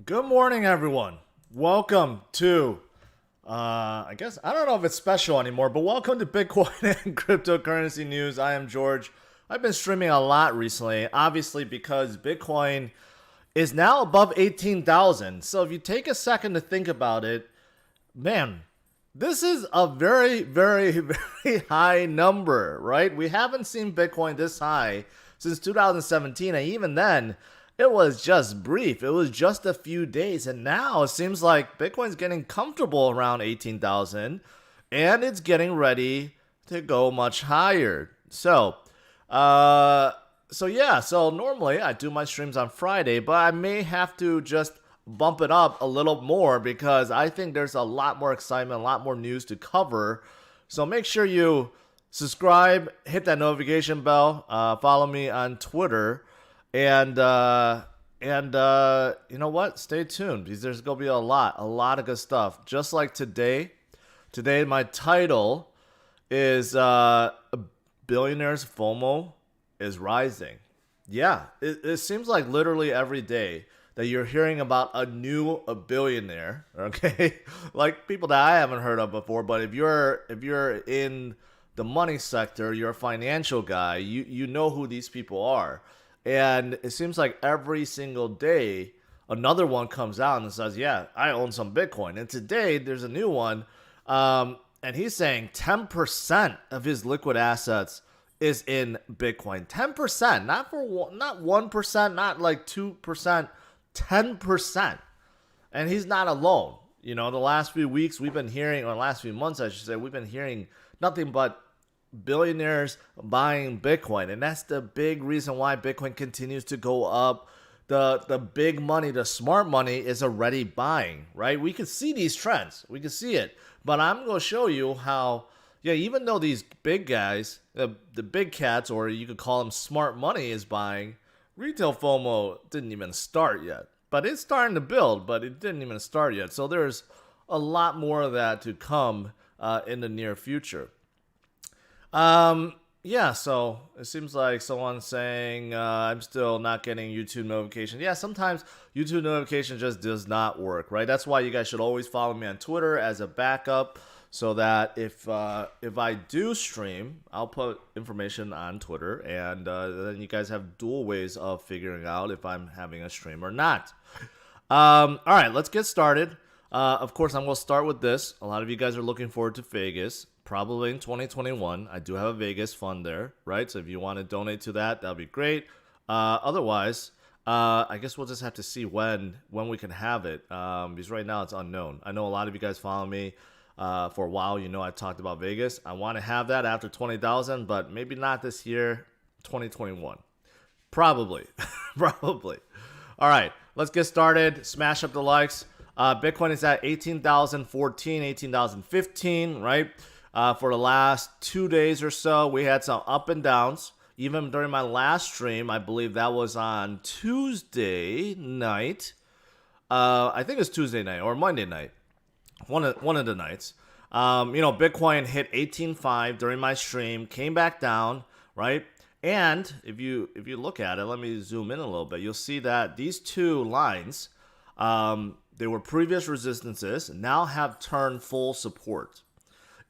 Good morning, everyone. Welcome to, I guess, I don't know if it's special anymore, but welcome to Bitcoin and cryptocurrency news. I am George. I've been streaming a lot recently, obviously, because Bitcoin is now above 18,000. So if you take a second to think about it, man, this is a very, very, very high number, right? We haven't seen Bitcoin this high since 2017, and even then, it was just brief. It was just a few days, and now it seems like Bitcoin's getting comfortable around 18,000, and it's getting ready to go much higher. So normally I do my streams on Friday, but I may have to just bump it up a little more because I think there's a lot more excitement, a lot more news to cover. So make sure you subscribe, hit that notification bell, follow me on Twitter. And you know what? Stay tuned because there's gonna be a lot of good stuff. Just like today. Today my title is Billionaires FOMO is rising. Yeah, it seems like literally every day that you're hearing about a billionaire. Okay, like people that I haven't heard of before. But if you're in the money sector, you're a financial guy. You know who these people are. And it seems like every single day, another one comes out and says, yeah, I own some Bitcoin. And today, there's a new one. And he's saying 10% of his liquid assets is in Bitcoin. 10%, not 1%, not like 2%, 10%. And he's not alone. You know, the last few weeks we've been hearing, or last few months, I should say, we've been hearing nothing but billionaires buying Bitcoin, and that's the big reason why Bitcoin continues to go up. The big money, the smart money is already buying, right? We can see these trends, we can see it, but I'm going to show you how, yeah, even though these big guys, the big cats, or you could call them smart money, is buying, retail FOMO didn't even start yet, but it's starting to build, but it didn't even start yet. So there's a lot more of that to come in the near future. Yeah, so it seems like someone's saying I'm still not getting YouTube notifications. Yeah, sometimes YouTube notification just does not work, right? That's why you guys should always follow me on Twitter as a backup, so that if I do stream, I'll put information on Twitter, and then you guys have dual ways of figuring out if I'm having a stream or not. All right, let's get started. Of course, I'm going to start with this. A lot of you guys are looking forward to Vegas. Probably in 2021. I do have a Vegas fund there, right? So if you want to donate to that, that'll be great. Otherwise, I guess we'll just have to see when we can have it, because right now it's unknown. I know a lot of you guys follow me for a while. You know I talked about Vegas. I want to have that after 20,000, but maybe not this year, 2021. Probably. Probably. All right, let's get started. Smash up the likes. Bitcoin is at 18,014, 18,015, right? For the last 2 days or so, we had some up and downs. Even during my last stream, I believe that was on Tuesday night. I think it was Tuesday night or Monday night. One of the nights. Bitcoin hit 18.5 during my stream, came back down, right? And if you look at it, let me zoom in a little bit. You'll see that these two lines, they were previous resistances, now have turned full support.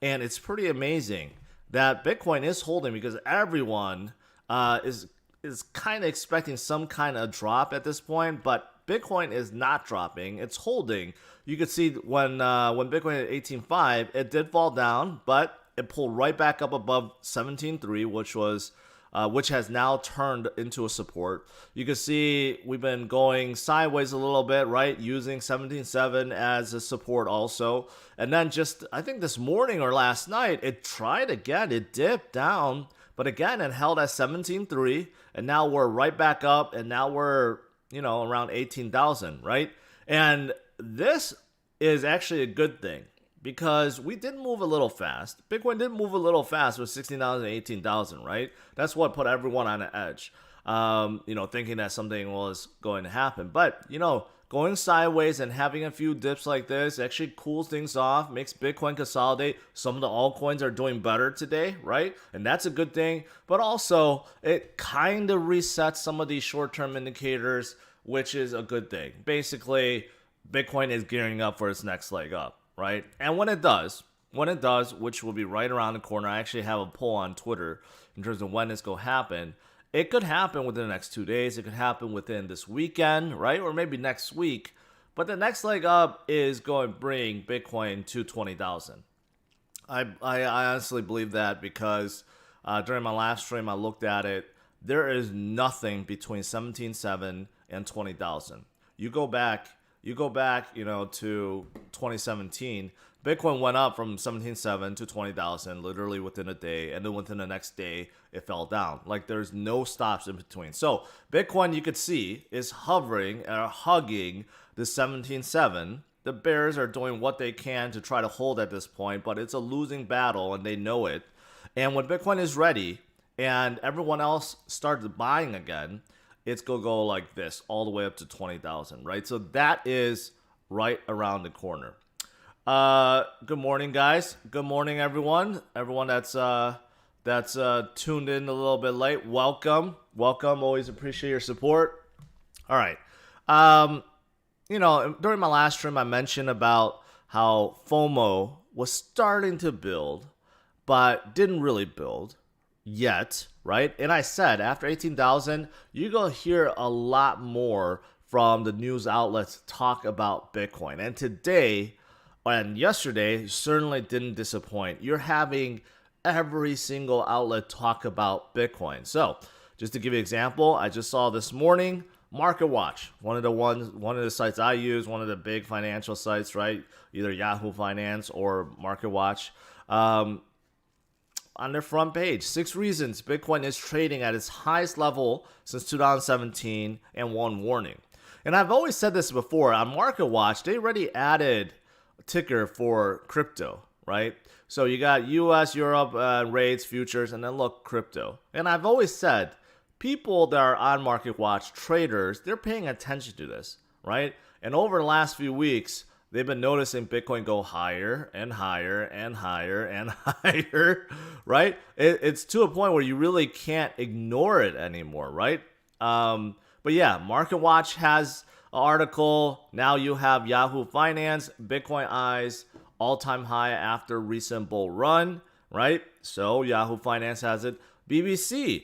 And it's pretty amazing that Bitcoin is holding, because everyone is kind of expecting some kind of drop at this point, but Bitcoin is not dropping. It's holding. You can see when Bitcoin hit 18.5, it did fall down, but it pulled right back up above 17.3, which has now turned into a support. You can see we've been going sideways a little bit, right? Using 17.7 as a support also. And then just, I think this morning or last night, it tried again. It dipped down, but again, it held at 17.3. And now we're right back up. And now we're, around 18,000, right? And this is actually a good thing, because we did move a little fast. Bitcoin did move a little fast with 16,000 and 18,000, right? That's what put everyone on the edge, thinking that something was going to happen. But, going sideways and having a few dips like this actually cools things off, makes Bitcoin consolidate. Some of the altcoins are doing better today, right? And that's a good thing. But also, it kind of resets some of these short-term indicators which is a good thing. Basically, Bitcoin is gearing up for its next leg up, right? And when it does, which will be right around the corner, I actually have a poll on Twitter in terms of when it's going to happen. It could happen within the next 2 days. It could happen within this weekend, right? Or maybe next week. But the next leg up is going to bring Bitcoin to 20,000. I honestly believe that because during my last stream, I looked at it. There is nothing between 17.7 and 20,000. You go back, to 2017. Bitcoin went up from 17.7 to 20,000 literally within a day, and then within the next day, it fell down. Like there's no stops in between. So Bitcoin, you could see, is hovering or hugging the 17.7. The bears are doing what they can to try to hold at this point, but it's a losing battle, and they know it. And when Bitcoin is ready, and everyone else starts buying again, it's going to go like this all the way up to 20,000, right? So that is right around the corner. Good morning, guys. Good morning, everyone. Everyone that's tuned in a little bit late, welcome. Always appreciate your support. All right. During my last stream, I mentioned about how FOMO was starting to build, but didn't really build yet, right? And I said after 18,000, you're going to hear a lot more from the news outlets talk about Bitcoin. And today and yesterday certainly didn't disappoint. You're having every single outlet talk about Bitcoin. So just to give you an example, I just saw this morning, MarketWatch, one of the sites I use, one of the big financial sites, right? Either Yahoo Finance or MarketWatch. On their front page, 6 reasons Bitcoin is trading at its highest level since 2017 and one warning. And I've always said this before, on MarketWatch, they already added a ticker for crypto, right? So you got US, Europe, rates, futures, and then look, crypto. And I've always said, people that are on MarketWatch, traders, they're paying attention to this, right? And over the last few weeks, they've been noticing Bitcoin go higher and higher and higher and higher, right? It's to a point where you really can't ignore it anymore, right? But yeah, MarketWatch has an article. Now you have Yahoo Finance, Bitcoin Eyes, all-time high after recent bull run, right? So Yahoo Finance has it. BBC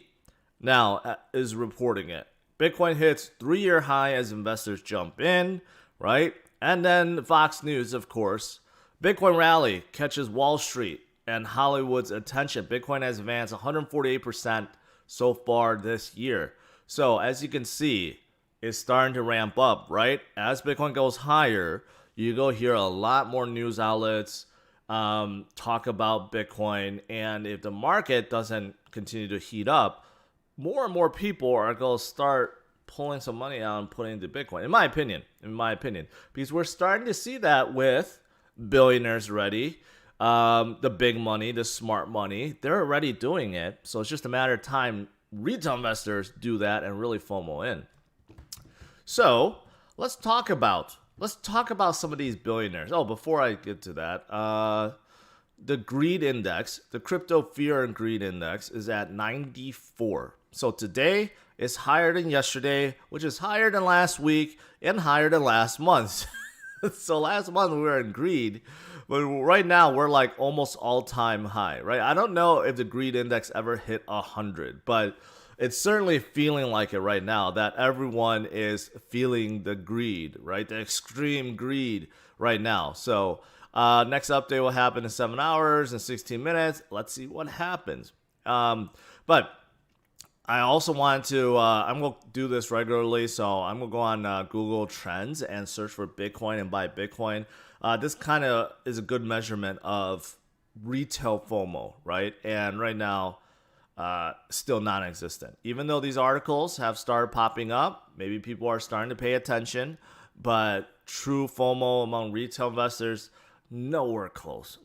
now is reporting it. Bitcoin hits 3-year high as investors jump in, right? And then Fox News, of course. Bitcoin rally catches Wall Street and Hollywood's attention. Bitcoin has advanced 148% so far this year. So as you can see, it's starting to ramp up, right? As Bitcoin goes higher, you go hear a lot more news outlets talk about Bitcoin. And if the market doesn't continue to heat up, more and more people are going to start pulling some money out and putting into Bitcoin, in my opinion, because we're starting to see that with billionaires already, the big money, the smart money, they're already doing it. So it's just a matter of time retail investors do that and really FOMO in. So let's talk about some of these billionaires. Oh, before I get to that, the greed index, the crypto fear and greed index is at 94. So today is higher than yesterday, which is higher than last week and higher than last month. So last month we were in greed, but right now we're like almost all-time high, right? I don't know if the greed index ever hit 100, but it's certainly feeling like it right now, that everyone is feeling the greed, right? The extreme greed right now. So next update will happen in 7 hours and 16 minutes. Let's see what happens. But I also wanted to, I'm going to do this regularly, so I'm going to go on Google Trends and search for Bitcoin and buy Bitcoin. This kind of is a good measurement of retail FOMO, right? And right now, still non-existent. Even though these articles have started popping up, maybe people are starting to pay attention, but true FOMO among retail investors, nowhere close.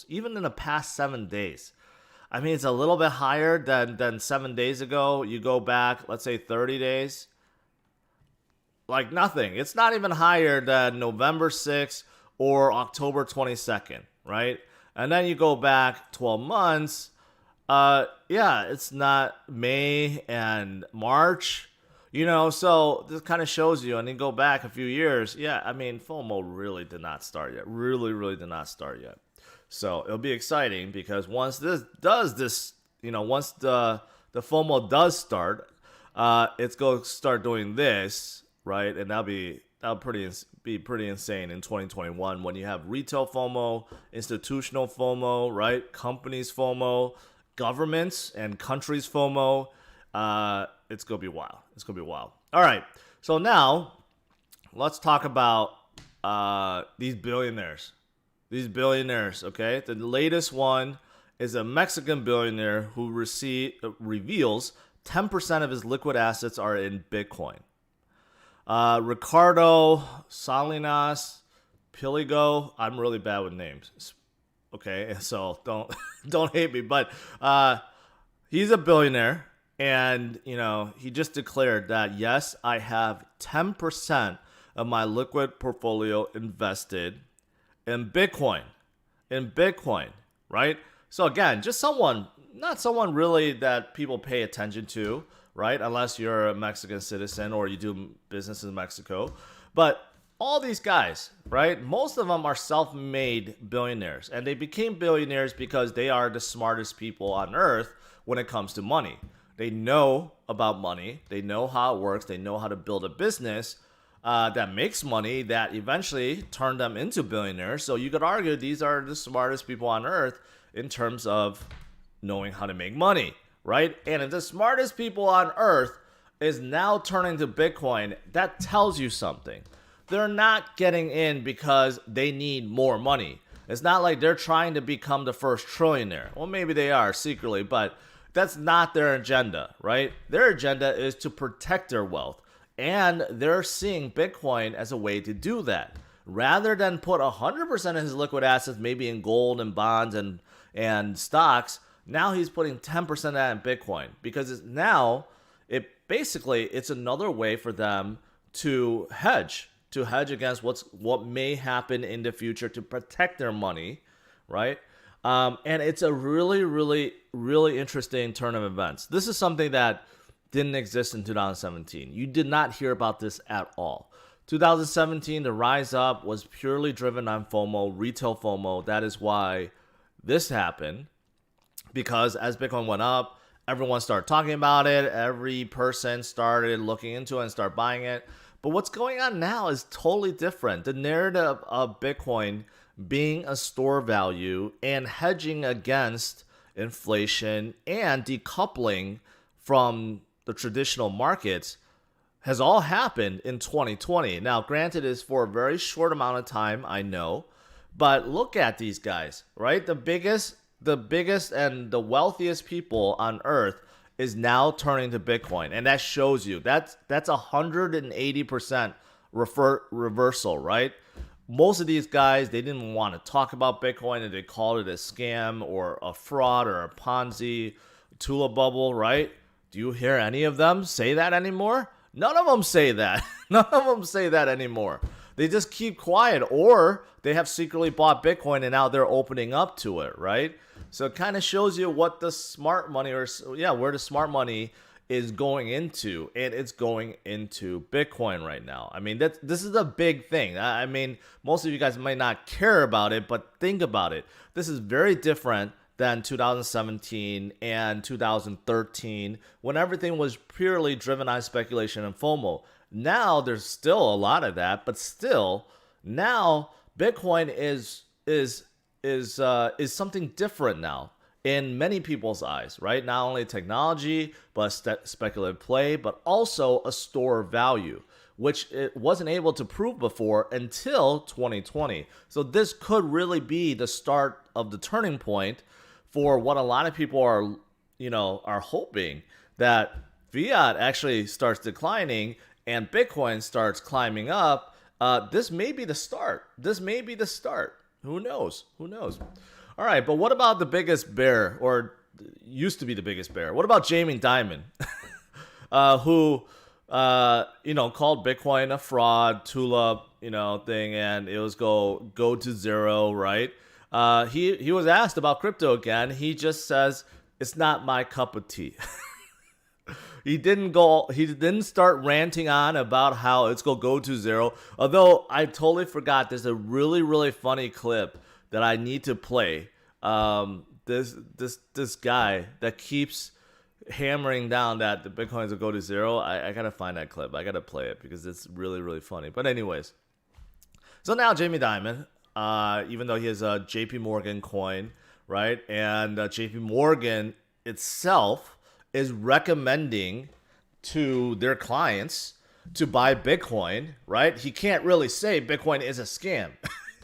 Even in the past 7 days. I mean, it's a little bit higher than 7 days ago. You go back, let's say 30 days, like nothing. It's not even higher than November 6th or October 22nd, right? And then you go back 12 months. It's not May and March. So this kind of shows you, and then go back a few years. Yeah, I mean, FOMO really did not start yet. Really, really did not start yet. So it'll be exciting because once once the FOMO does start, it's going to start doing this, right? And that'll be pretty insane in 2021 when you have retail FOMO, institutional FOMO, right? Companies FOMO, governments and countries FOMO. It's gonna be wild. It's gonna be wild. All right. So now let's talk about these billionaires. These billionaires. Okay. The latest one is a Mexican billionaire who reveals 10% of his liquid assets are in Bitcoin. Ricardo Salinas Piligo. I'm really bad with names. Okay, so don't hate me, but he's a billionaire, and he just declared that yes, I have 10% of my liquid portfolio invested in Bitcoin. Right? So again, just not someone really that people pay attention to, right? Unless you're a Mexican citizen or you do business in Mexico. But all these guys, right? Most of them are self-made billionaires. And they became billionaires because they are the smartest people on earth when it comes to money. They know about money. They know how it works. They know how to build a business that makes money that eventually turned them into billionaires. So you could argue these are the smartest people on earth in terms of knowing how to make money, right? And if the smartest people on earth is now turning to Bitcoin, that tells you something. They're not getting in because they need more money. It's not like they're trying to become the first trillionaire. Well, maybe they are secretly, but that's not their agenda, right? Their agenda is to protect their wealth. And they're seeing Bitcoin as a way to do that. Rather than put 100% of his liquid assets maybe in gold and bonds and stocks, now he's putting 10% of that in Bitcoin. Because it's another way for them to hedge against what may happen in the future to protect their money, right? And it's a really, really, really interesting turn of events. This is something that didn't exist in 2017. You did not hear about this at all. 2017, the rise up was purely driven on FOMO, retail FOMO. That is why this happened. Because as Bitcoin went up, everyone started talking about it. Every person started looking into it and start buying it. But what's going on now is totally different. The narrative of Bitcoin being a store value and hedging against inflation and decoupling from the traditional markets has all happened in 2020. Now, granted, it's for a very short amount of time, I know. But look at these guys, right? The biggest and the wealthiest people on earth is now turning to Bitcoin. And that shows you that's 180% reversal, right? Most of these guys, they didn't want to talk about Bitcoin and they called it a scam or a fraud or a Ponzi, Tula bubble, right? Do you hear any of them say that anymore? None of them say that. None of them say that anymore. They just keep quiet, or they have secretly bought Bitcoin and now they're opening up to it, right? So it kind of shows you what the smart money where the smart money is going into, and it's going into Bitcoin right now. I mean, this is a big thing. I mean, most of you guys might not care about it, but think about it. This is very different than 2017 and 2013 when everything was purely driven on speculation and FOMO. Now there's still a lot of that, but still now Bitcoin is something different now in many people's eyes, right? Not only technology, but speculative play, but also a store of value, which it wasn't able to prove before until 2020. So this could really be the start of the turning point for what a lot of people are hoping, that fiat actually starts declining and Bitcoin starts climbing up. This may be the start. Who knows? All right, but what about the biggest bear, or used to be the biggest bear? What about Jamie Dimon, who called Bitcoin a fraud, Tula, thing, and it was go to zero, right? He was asked about crypto again. He just says, it's not my cup of tea. He didn't start ranting on about how it's gonna go to zero. Although I totally forgot, there's a really, really funny clip that I need to play. This guy that keeps hammering down that the Bitcoins will go to zero. I gotta find that clip. I gotta play it because it's really, really funny. But anyways, so now Jamie Dimon, even though he has a JP Morgan coin, right? And JP Morgan itself is recommending to their clients to buy Bitcoin, right? He can't really say Bitcoin is a scam.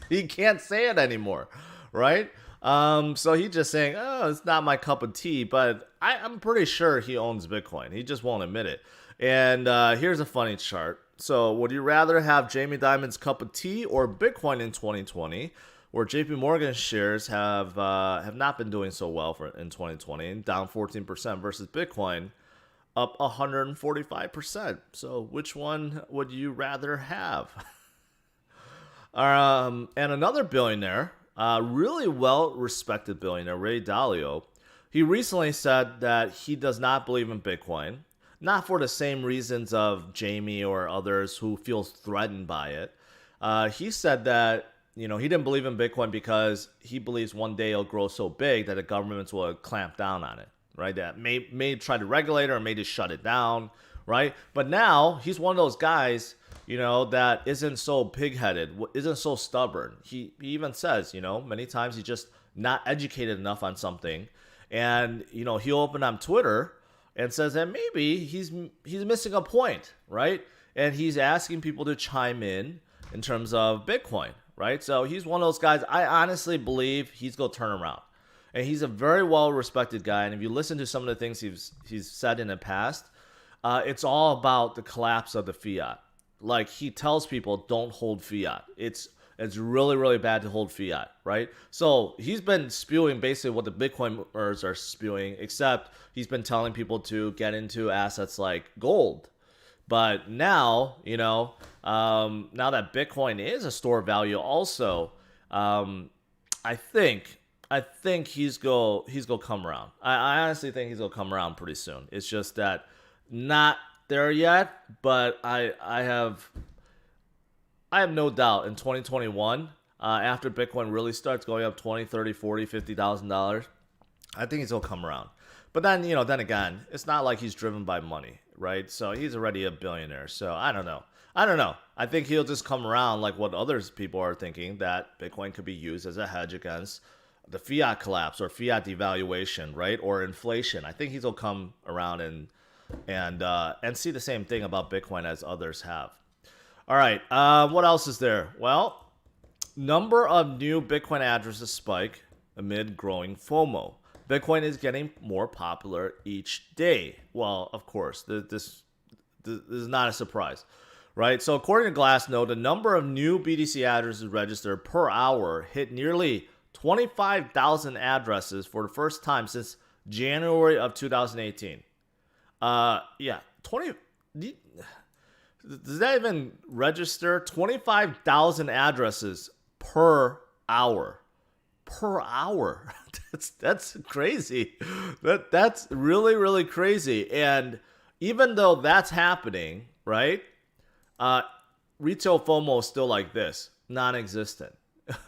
He can't say it anymore, right? So he's just saying, oh, it's not my cup of tea, but I'm pretty sure he owns Bitcoin. He just won't admit it. And here's a funny chart. So would you rather have Jamie Dimon's cup of tea or Bitcoin in 2020? Where JP Morgan shares have not been doing so well in 2020, down 14% versus Bitcoin up 145%. So which one would you rather have? And another billionaire, really well-respected billionaire, Ray Dalio, he recently said that he does not believe in Bitcoin, not for the same reasons of Jamie or others who feels threatened by it. He said that he didn't believe in Bitcoin because he believes one day it'll grow so big that the governments will clamp down on it, right? That may try to regulate it or may just shut it down, right? But now he's one of those guys, that isn't so pig-headed, isn't so stubborn. He even says, many times he's just not educated enough on something. And, he'll open on Twitter and says that maybe he's missing a point, right? And he's asking people to chime in terms of Bitcoin, right? So he's one of those guys, I honestly believe he's going to turn around. And he's a very well-respected guy. And if you listen to some of the things he's said in the past, it's all about the collapse of the fiat. Like, he tells people, don't hold fiat. It's really, really bad to hold fiat, right? So he's been spewing basically what the Bitcoiners are spewing, except he's been telling people to get into assets like gold. But now, now that Bitcoin is a store of value also, I think he's go come around. I honestly think he's gonna come around pretty soon. It's just that not there yet, but I have no doubt in 2021, after Bitcoin really starts going up 20, 30, 40, $50,000, I think he's gonna come around. But then, then again, it's not like he's driven by money, right? So he's already a billionaire. So I don't know. I think he'll just come around like what others people are thinking, that Bitcoin could be used as a hedge against the fiat collapse or fiat devaluation, right? Or inflation. I think he'll come around and see the same thing about Bitcoin as others have. All right. What else is there? Well, number of new Bitcoin addresses spike amid growing FOMO. Bitcoin is getting more popular each day. Well, of course, this is not a surprise, right? So according to Glassnode, the number of new BTC addresses registered per hour hit nearly 25,000 addresses for the first time since January of 2018. Yeah, 20. Does that even register? 25,000 addresses per hour. Per hour. That's crazy. That's really, really crazy. And even though that's happening, right? Retail FOMO is still like this, non-existent.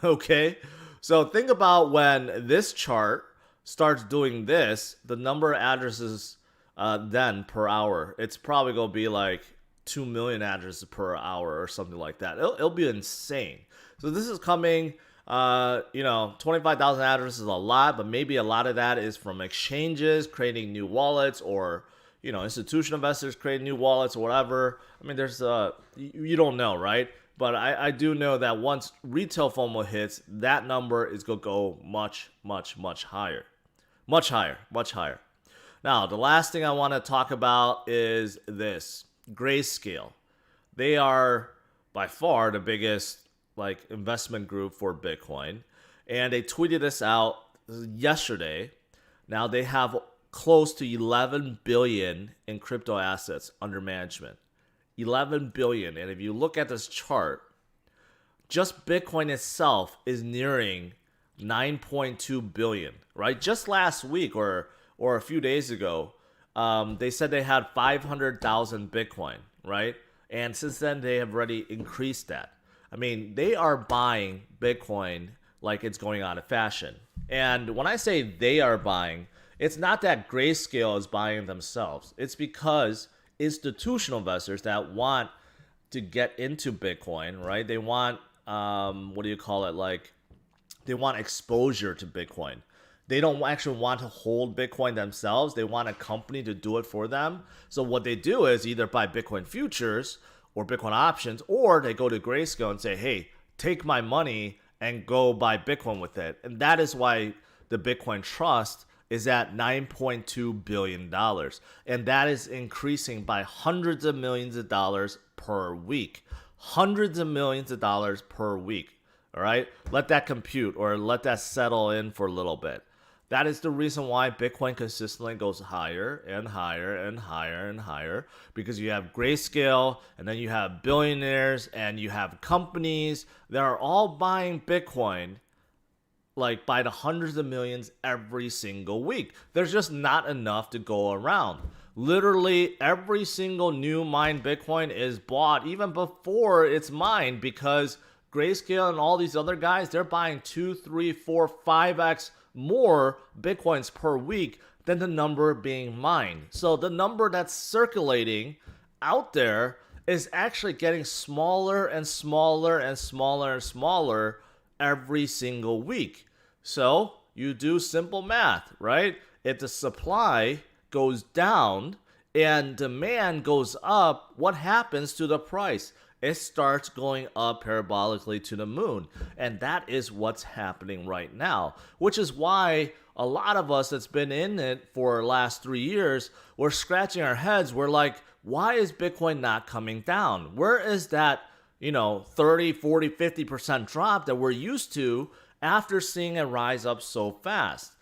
Okay? So think about when this chart starts doing this, the number of addresses then per hour, it's probably going to be like 2 million addresses per hour or something like that. It'll be insane. So this is coming, 25,000 addresses is a lot, but maybe a lot of that is from exchanges creating new wallets or, institutional investors creating new wallets or whatever. I mean, there's, you don't know, right? But I do know that once retail FOMO hits, that number is going to go much, much, much higher. Much higher, much higher. Now, the last thing I want to talk about is this. Grayscale. They are by far the biggest investment group for Bitcoin. And they tweeted this out yesterday. Now they have close to 11 billion in crypto assets under management. 11 billion. And if you look at this chart, just Bitcoin itself is nearing 9.2 billion, right? Just last week or a few days ago, they said they had 500,000 Bitcoin, right? And since then, they have already increased that. I mean, they are buying Bitcoin like it's going out of fashion. And when I say they are buying, it's not that Grayscale is buying themselves. It's because institutional investors that want to get into Bitcoin, right? They want, what do you call it? Like, they want exposure to Bitcoin. They don't actually want to hold Bitcoin themselves. They want a company to do it for them. So what they do is either buy Bitcoin futures or Bitcoin options, or they go to Grayscale and say, hey, take my money and go buy Bitcoin with it. And that is why the Bitcoin Trust is at $9.2 billion. And that is increasing by hundreds of millions of dollars per week. Hundreds of millions of dollars per week. All right? Let that compute or let that settle in for a little bit. That is the reason why Bitcoin consistently goes higher and higher and higher and higher, because you have Grayscale, and then you have billionaires, and you have companies that are all buying Bitcoin like by the hundreds of millions every single week. There's just not enough to go around. Literally every single new mined Bitcoin is bought even before it's mined, because Grayscale and all these other guys, they're buying 2, 3, 4, 5x more Bitcoins per week than the number being mined. So the number that's circulating out there is actually getting smaller and smaller and smaller and smaller every single week. So you do simple math, right? If the supply goes down and demand goes up, what happens to the price? It starts going up parabolically to the moon. And that is what's happening right now, which is why a lot of us that's been in it for the last 3 years, we're scratching our heads. We're like, why is Bitcoin not coming down? Where is that, 30, 40, 50% drop that we're used to after seeing it rise up so fast?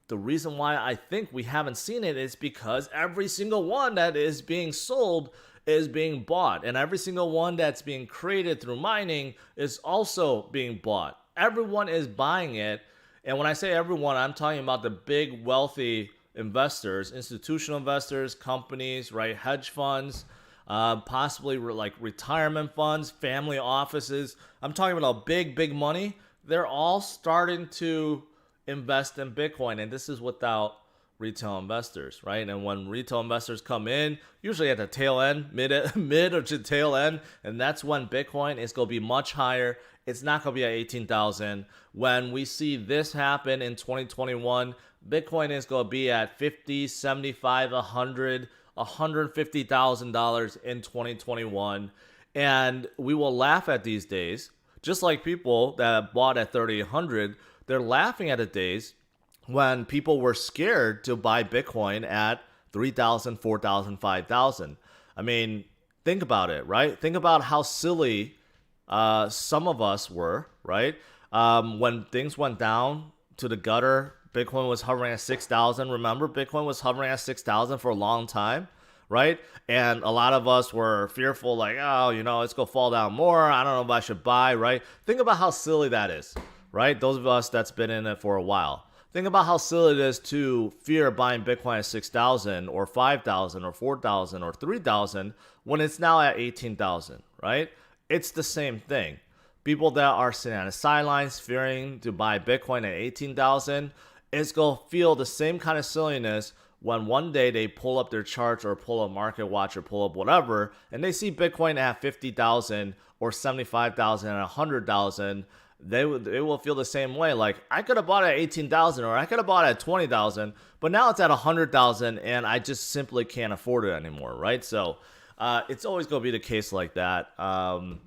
The reason why I think we haven't seen it is because every single one that is being sold is being bought, and every single one that's being created through mining is also being bought. Everyone is buying it. And when I say everyone, I'm talking about the big wealthy investors, institutional investors, companies, right? Hedge funds, possibly like retirement funds, family offices. I'm talking about big money. They're all starting to invest in Bitcoin, and this is without retail investors, right? And when retail investors come in, usually at the tail end, mid or to tail end, and that's when Bitcoin is going to be much higher. It's not going to be at 18,000. When we see this happen in 2021, Bitcoin is going to be at 50, 75, 100, $150,000 in 2021. And we will laugh at these days, just like people that bought at 3,800, they're laughing at the days when people were scared to buy Bitcoin at 3,000, 4,000, 5,000. I mean, think about it, right? Think about how silly some of us were, right? When things went down to the gutter, Bitcoin was hovering at 6,000. Remember, Bitcoin was hovering at 6,000 for a long time, right? And a lot of us were fearful, like, oh, it's going to fall down more. I don't know if I should buy, right? Think about how silly that is, right? Those of us that's been in it for a while. Think about how silly it is to fear buying Bitcoin at 6,000 or 5,000 or 4,000 or 3,000 when it's now at 18,000, right? It's the same thing. People that are sitting on the sidelines fearing to buy Bitcoin at 18,000, it's going to feel the same kind of silliness when one day they pull up their charts or pull up Market Watch or pull up whatever, and they see Bitcoin at 50,000 or 75,000 and 100,000. They will feel the same way. Like, I could have bought it at 18,000 or I could have bought it at 20,000, but now it's at 100,000 and I just simply can't afford it anymore, right? So it's always going to be the case like that. So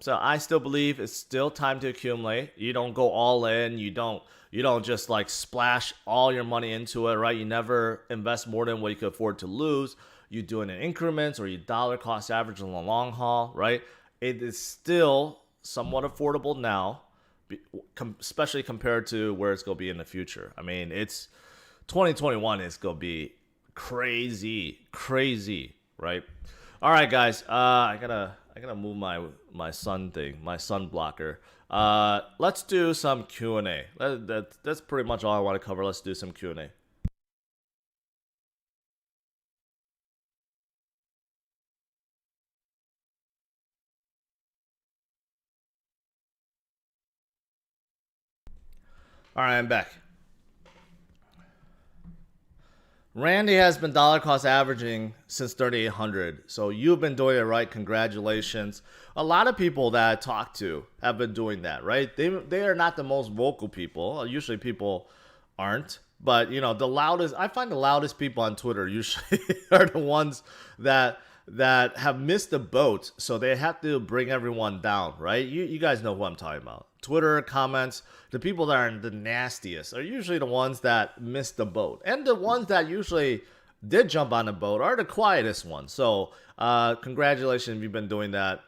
I still believe it's still time to accumulate. You don't go all in. You don't just like splash all your money into it, right? You never invest more than what you can afford to lose. You do it in increments, or you dollar cost average in the long haul, right? It is still somewhat affordable now, especially compared to where it's going to be in the future. I mean, it's 2021 is going to be crazy, right? All right, guys. I gotta move my sun blocker. Let's do some Q&A. That's pretty much all I want to cover. Let's do some Q&A. All right, I'm back. Randy has been dollar cost averaging since 3,800. So you've been doing it right. Congratulations. A lot of people that I talk to have been doing that, right? They are not the most vocal people. Usually people aren't. But you know, the loudest, I find the loudest people on Twitter usually are the ones that have missed the boat, so they have to bring everyone down, right? You guys know who I'm talking about. Twitter comments, the people that are the nastiest are usually the ones that missed the boat. And the ones that usually did jump on the boat are the quietest ones. So congratulations if you've been doing that.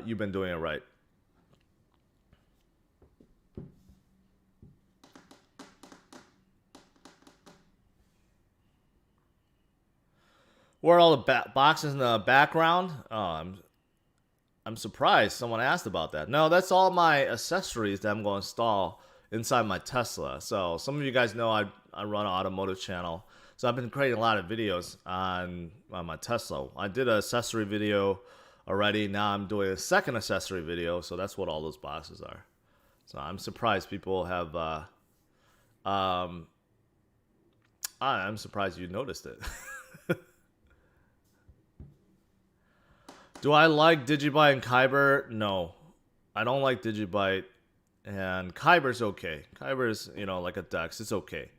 You've been doing it right. Where are all the boxes in the background? Oh, I'm surprised someone asked about that. No, that's all my accessories that I'm going to install inside my Tesla. So some of you guys know I run an automotive channel. So I've been creating a lot of videos on my Tesla. I did an accessory video already. Now I'm doing a second accessory video. So that's what all those boxes are. So I'm surprised people have... I'm surprised you noticed it. Do I like Digibyte and Kyber? No, I don't like Digibyte, and Kyber's okay. Kyber's, you know, like a DEX. It's okay.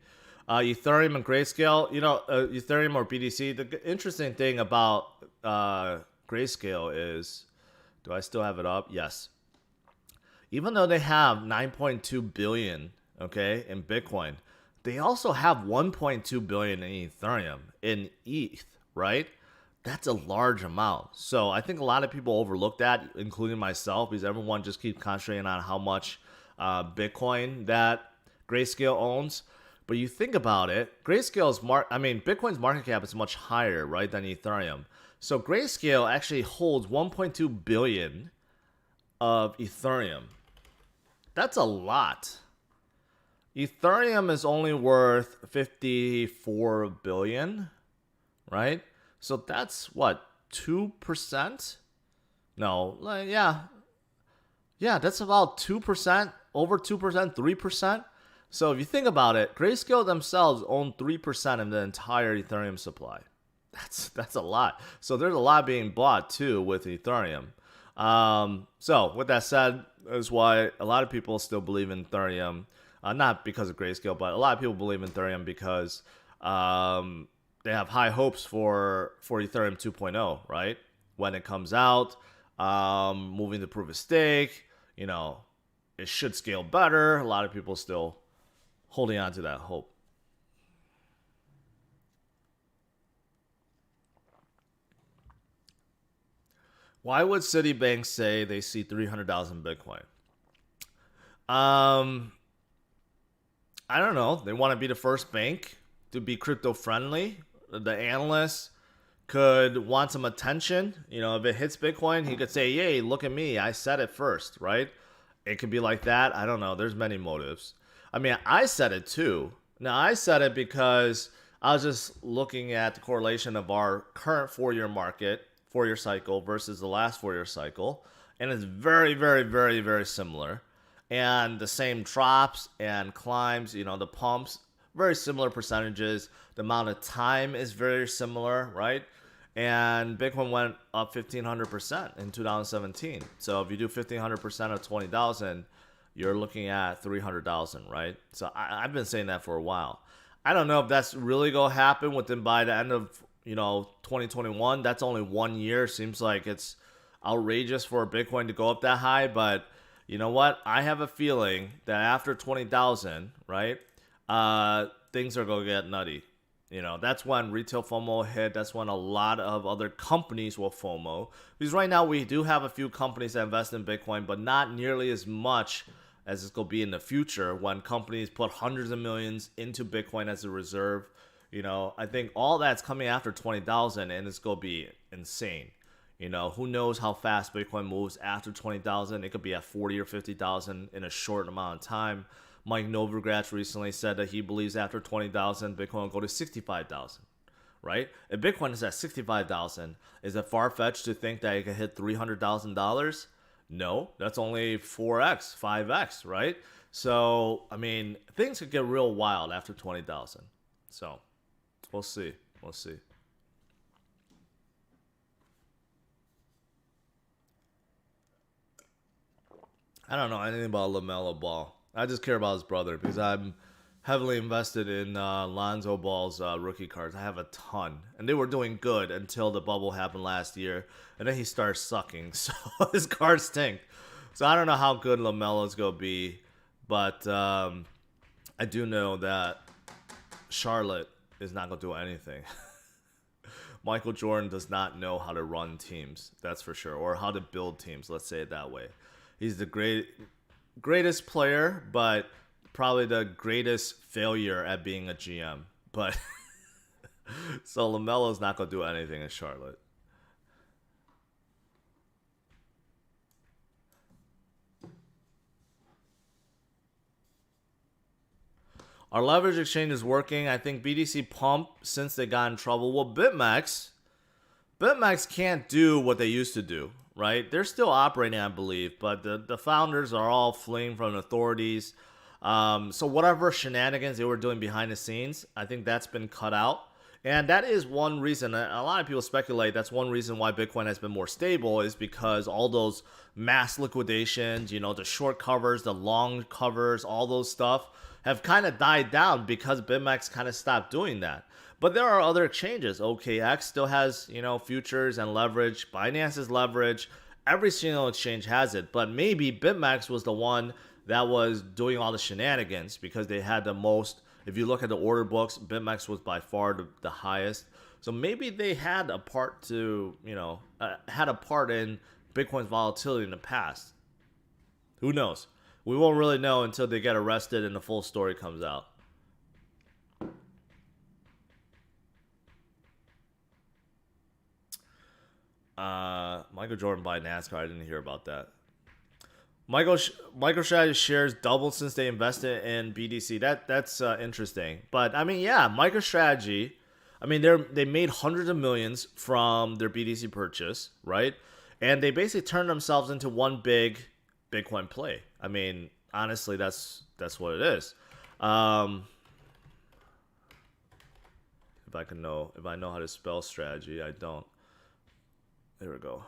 Ethereum and Grayscale, you know, Ethereum or BTC. The interesting thing about Grayscale is, do I still have it up? Yes. Even though they have 9.2 billion, okay, in Bitcoin, they also have 1.2 billion in Ethereum, in ETH, right? That's a large amount. So I think a lot of people overlook that, including myself, because everyone just keeps concentrating on how much Bitcoin that Grayscale owns. But you think about it, Grayscale's Bitcoin's market cap is much higher, right, than Ethereum. So Grayscale actually holds 1.2 billion of Ethereum. That's a lot. Ethereum is only worth 54 billion, right? So that's what, 2%? No, yeah, that's about 2%, over 2%, 3%. So if you think about it, Grayscale themselves own 3% of the entire Ethereum supply. That's a lot. So there's a lot being bought too with Ethereum. So with that said, that's why a lot of people still believe in Ethereum. Not because of Grayscale, but a lot of people believe in Ethereum because they have high hopes for Ethereum 2.0, right? When it comes out, moving to proof of stake, you know, it should scale better. A lot of people still holding on to that hope. Why would Citibank say they see 300,000 Bitcoin? I don't know. They want to be the first bank to be crypto friendly. The analysts could want some attention. You know, if it hits Bitcoin, he could say, "Yay, look at me. I said it first," right? It could be like that. I don't know. There's many motives. I mean, I said it too. Now, I said it because I was just looking at the correlation of our current 4-year market, 4-year cycle versus the last 4-year cycle. And it's very, very, very, very similar. And the same drops and climbs, you know, the pumps, very similar percentages. The amount of time is very similar, right? And Bitcoin went up 1,500% in 2017. So if you do 1,500% of 20,000, you're looking at 300,000, right? So I've been saying that for a while. I don't know if that's really going to happen by the end of, 2021. That's only 1 year. Seems like it's outrageous for Bitcoin to go up that high. But you know what? I have a feeling that after 20,000, right, things are going to get nutty. That's when retail FOMO hit. That's when a lot of other companies will FOMO. Because right now we do have a few companies that invest in Bitcoin, but not nearly as much as it's going to be in the future when companies put hundreds of millions into Bitcoin as a reserve. I think all that's coming after 20,000, and it's going to be insane. Who knows how fast Bitcoin moves after 20,000? It could be at 40 or 50,000 in a short amount of time. Mike Novogratz recently said that he believes after 20,000, Bitcoin will go to 65,000, right? If Bitcoin is at 65,000, is it far-fetched to think that it could hit $300,000? No, that's only 4x, 5x, right? So, I mean, things could get real wild after 20,000. So, we'll see. We'll see. I don't know anything about LaMelo Ball. I just care about his brother because I'm heavily invested in Lonzo Ball's rookie cards. I have a ton. And they were doing good until the bubble happened last year. And then he started sucking. So his cards stink. So I don't know how good LaMelo's going to be. But I do know that Charlotte is not going to do anything. Michael Jordan does not know how to run teams. That's for sure. Or how to build teams. Let's say it that way. He's the greatest player, but probably the greatest failure at being a GM. But so LaMelo's not going to do anything in Charlotte. Our leverage exchange is working. I think BTC Pump, since they got in trouble. Well, BitMEX can't do what they used to do, right? They're still operating, I believe, but the founders are all fleeing from authorities. So whatever shenanigans they were doing behind the scenes, I think that's been cut out. And that is one reason, a lot of people speculate that's one reason why Bitcoin has been more stable is because all those mass liquidations, the short covers, the long covers, all those stuff have kind of died down because BitMEX kind of stopped doing that. But there are other exchanges. OKX still has, futures and leverage. Binance is leverage. Every single exchange has it. But maybe BitMEX was the one that was doing all the shenanigans because they had the most. If you look at the order books, BitMEX was by far the highest. So maybe they had a part to, had a part in Bitcoin's volatility in the past. Who knows? We won't really know until they get arrested and the full story comes out. Michael Jordan buy NASCAR. I didn't hear about that. MicroStrategy shares doubled since they invested in BTC. That's interesting. But I mean, yeah, MicroStrategy. I mean, they made hundreds of millions from their BTC purchase, right? And they basically turned themselves into one big Bitcoin play. I mean, honestly, that's what it is. If I know how to spell strategy, I don't. There we go.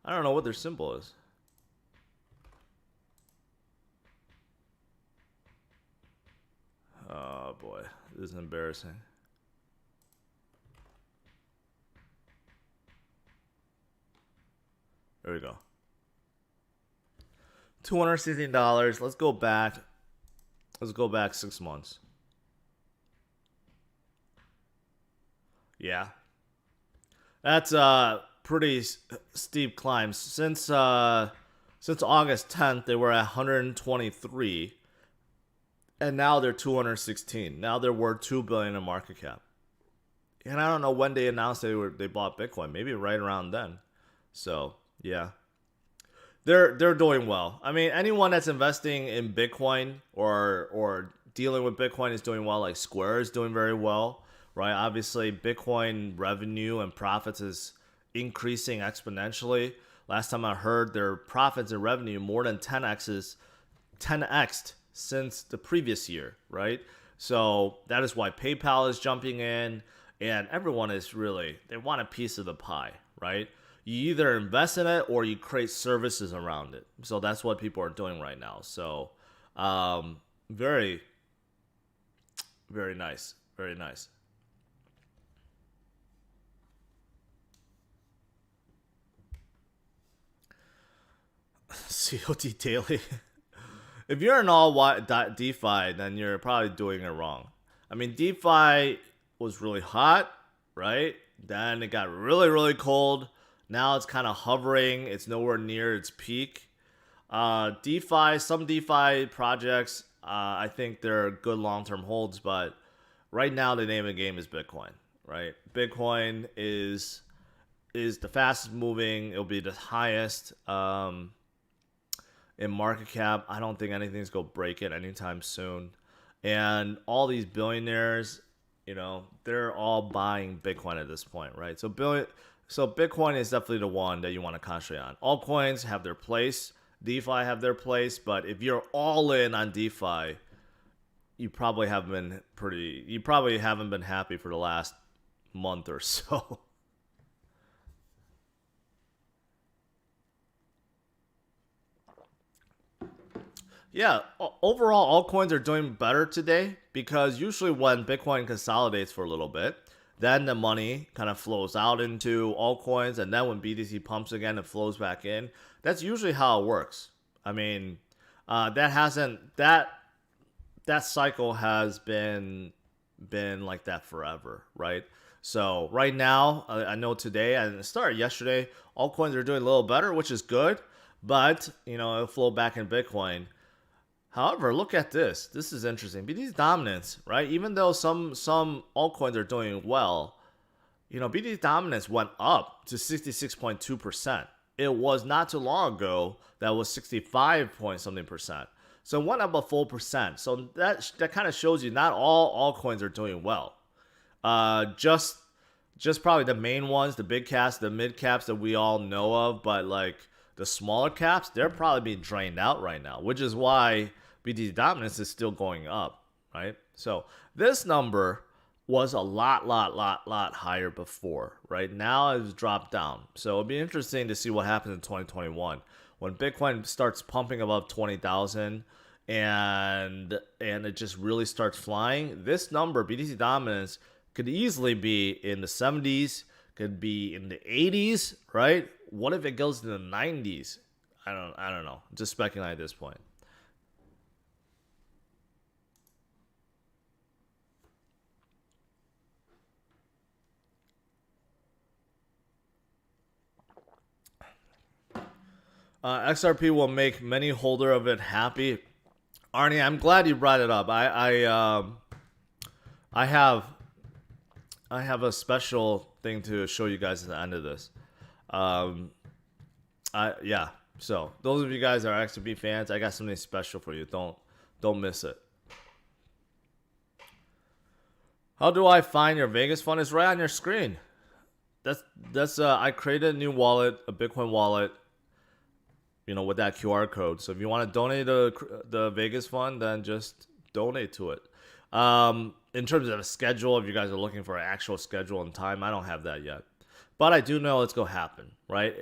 I don't know what their symbol is. Oh boy, this is embarrassing. There we go. $216. Let's go back. Let's go back 6 months. Yeah. That's pretty steep climbs. Since August 10th, they were at 123. And now they're 216. Now they're worth $2 billion in market cap. And I don't know when they announced they bought Bitcoin. Maybe right around then. So, yeah. They're doing well. I mean, anyone that's investing in Bitcoin or dealing with Bitcoin is doing well. Like Square is doing very well, right? Obviously, Bitcoin revenue and profits is increasing exponentially. Last time I heard, their profits and revenue more than 10x'd since the previous year, right? So that is why PayPal is jumping in, and everyone is really, they want a piece of the pie, right? You either invest in it or you create services around it. So that's what people are doing right now. So very, very nice. Very nice. COD daily. If you're an all DeFi, then you're probably doing it wrong. I mean, DeFi was really hot, right? Then it got really, really cold. Now it's kind of hovering. It's nowhere near its peak. DeFi, some DeFi projects, I think they're good long-term holds, but right now the name of the game is Bitcoin, right? Bitcoin is the fastest moving. It'll be the highest in market cap. I don't think anything's going to break it anytime soon. And all these billionaires, they're all buying Bitcoin at this point, right? So So Bitcoin is definitely the one that you want to concentrate on. Altcoins have their place, DeFi have their place, but if you're all in on DeFi, you probably haven't been happy for the last month or so. Yeah, overall, altcoins are doing better today because usually when Bitcoin consolidates for a little bit, then the money kind of flows out into altcoins, and then when BTC pumps again, it flows back in. That's usually how it works. I mean, that cycle has been like that forever, right? So right now, I know today and it started yesterday, altcoins are doing a little better, which is good, but it'll flow back in Bitcoin. However, look at this. This is interesting. BTC Dominance, right? Even though some altcoins are doing well, BTC Dominance went up to 66.2%. It was not too long ago that was 65 point something percent. So it went up a full percent. So that kind of shows you not all altcoins are doing well. Just probably the main ones, the big caps, the mid caps that we all know of, but like the smaller caps, they're probably being drained out right now, which is why BTC Dominance is still going up, right? So this number was a lot higher before, right? Now it's dropped down. So it'll be interesting to see what happens in 2021 when Bitcoin starts pumping above 20,000 and it just really starts flying. This number, BTC Dominance, could easily be in the 70s, could be in the 80s, right? What if it goes to the 90s? I don't know. I'm just speculating at this point. XRP will make many holder of it happy. Arnie, I'm glad you brought it up. I have a special thing to show you guys at the end of this. Yeah. So those of you guys that are XRP fans, I got something special for you. Don't miss it. How do I find your Vegas fund? It's right on your screen. That's I created a new wallet, a Bitcoin wallet, with that QR code. So if you want to donate to the Vegas fund, then just donate to it. In terms of a schedule, if you guys are looking for an actual schedule and time, I don't have that yet. But I do know it's going to happen, right?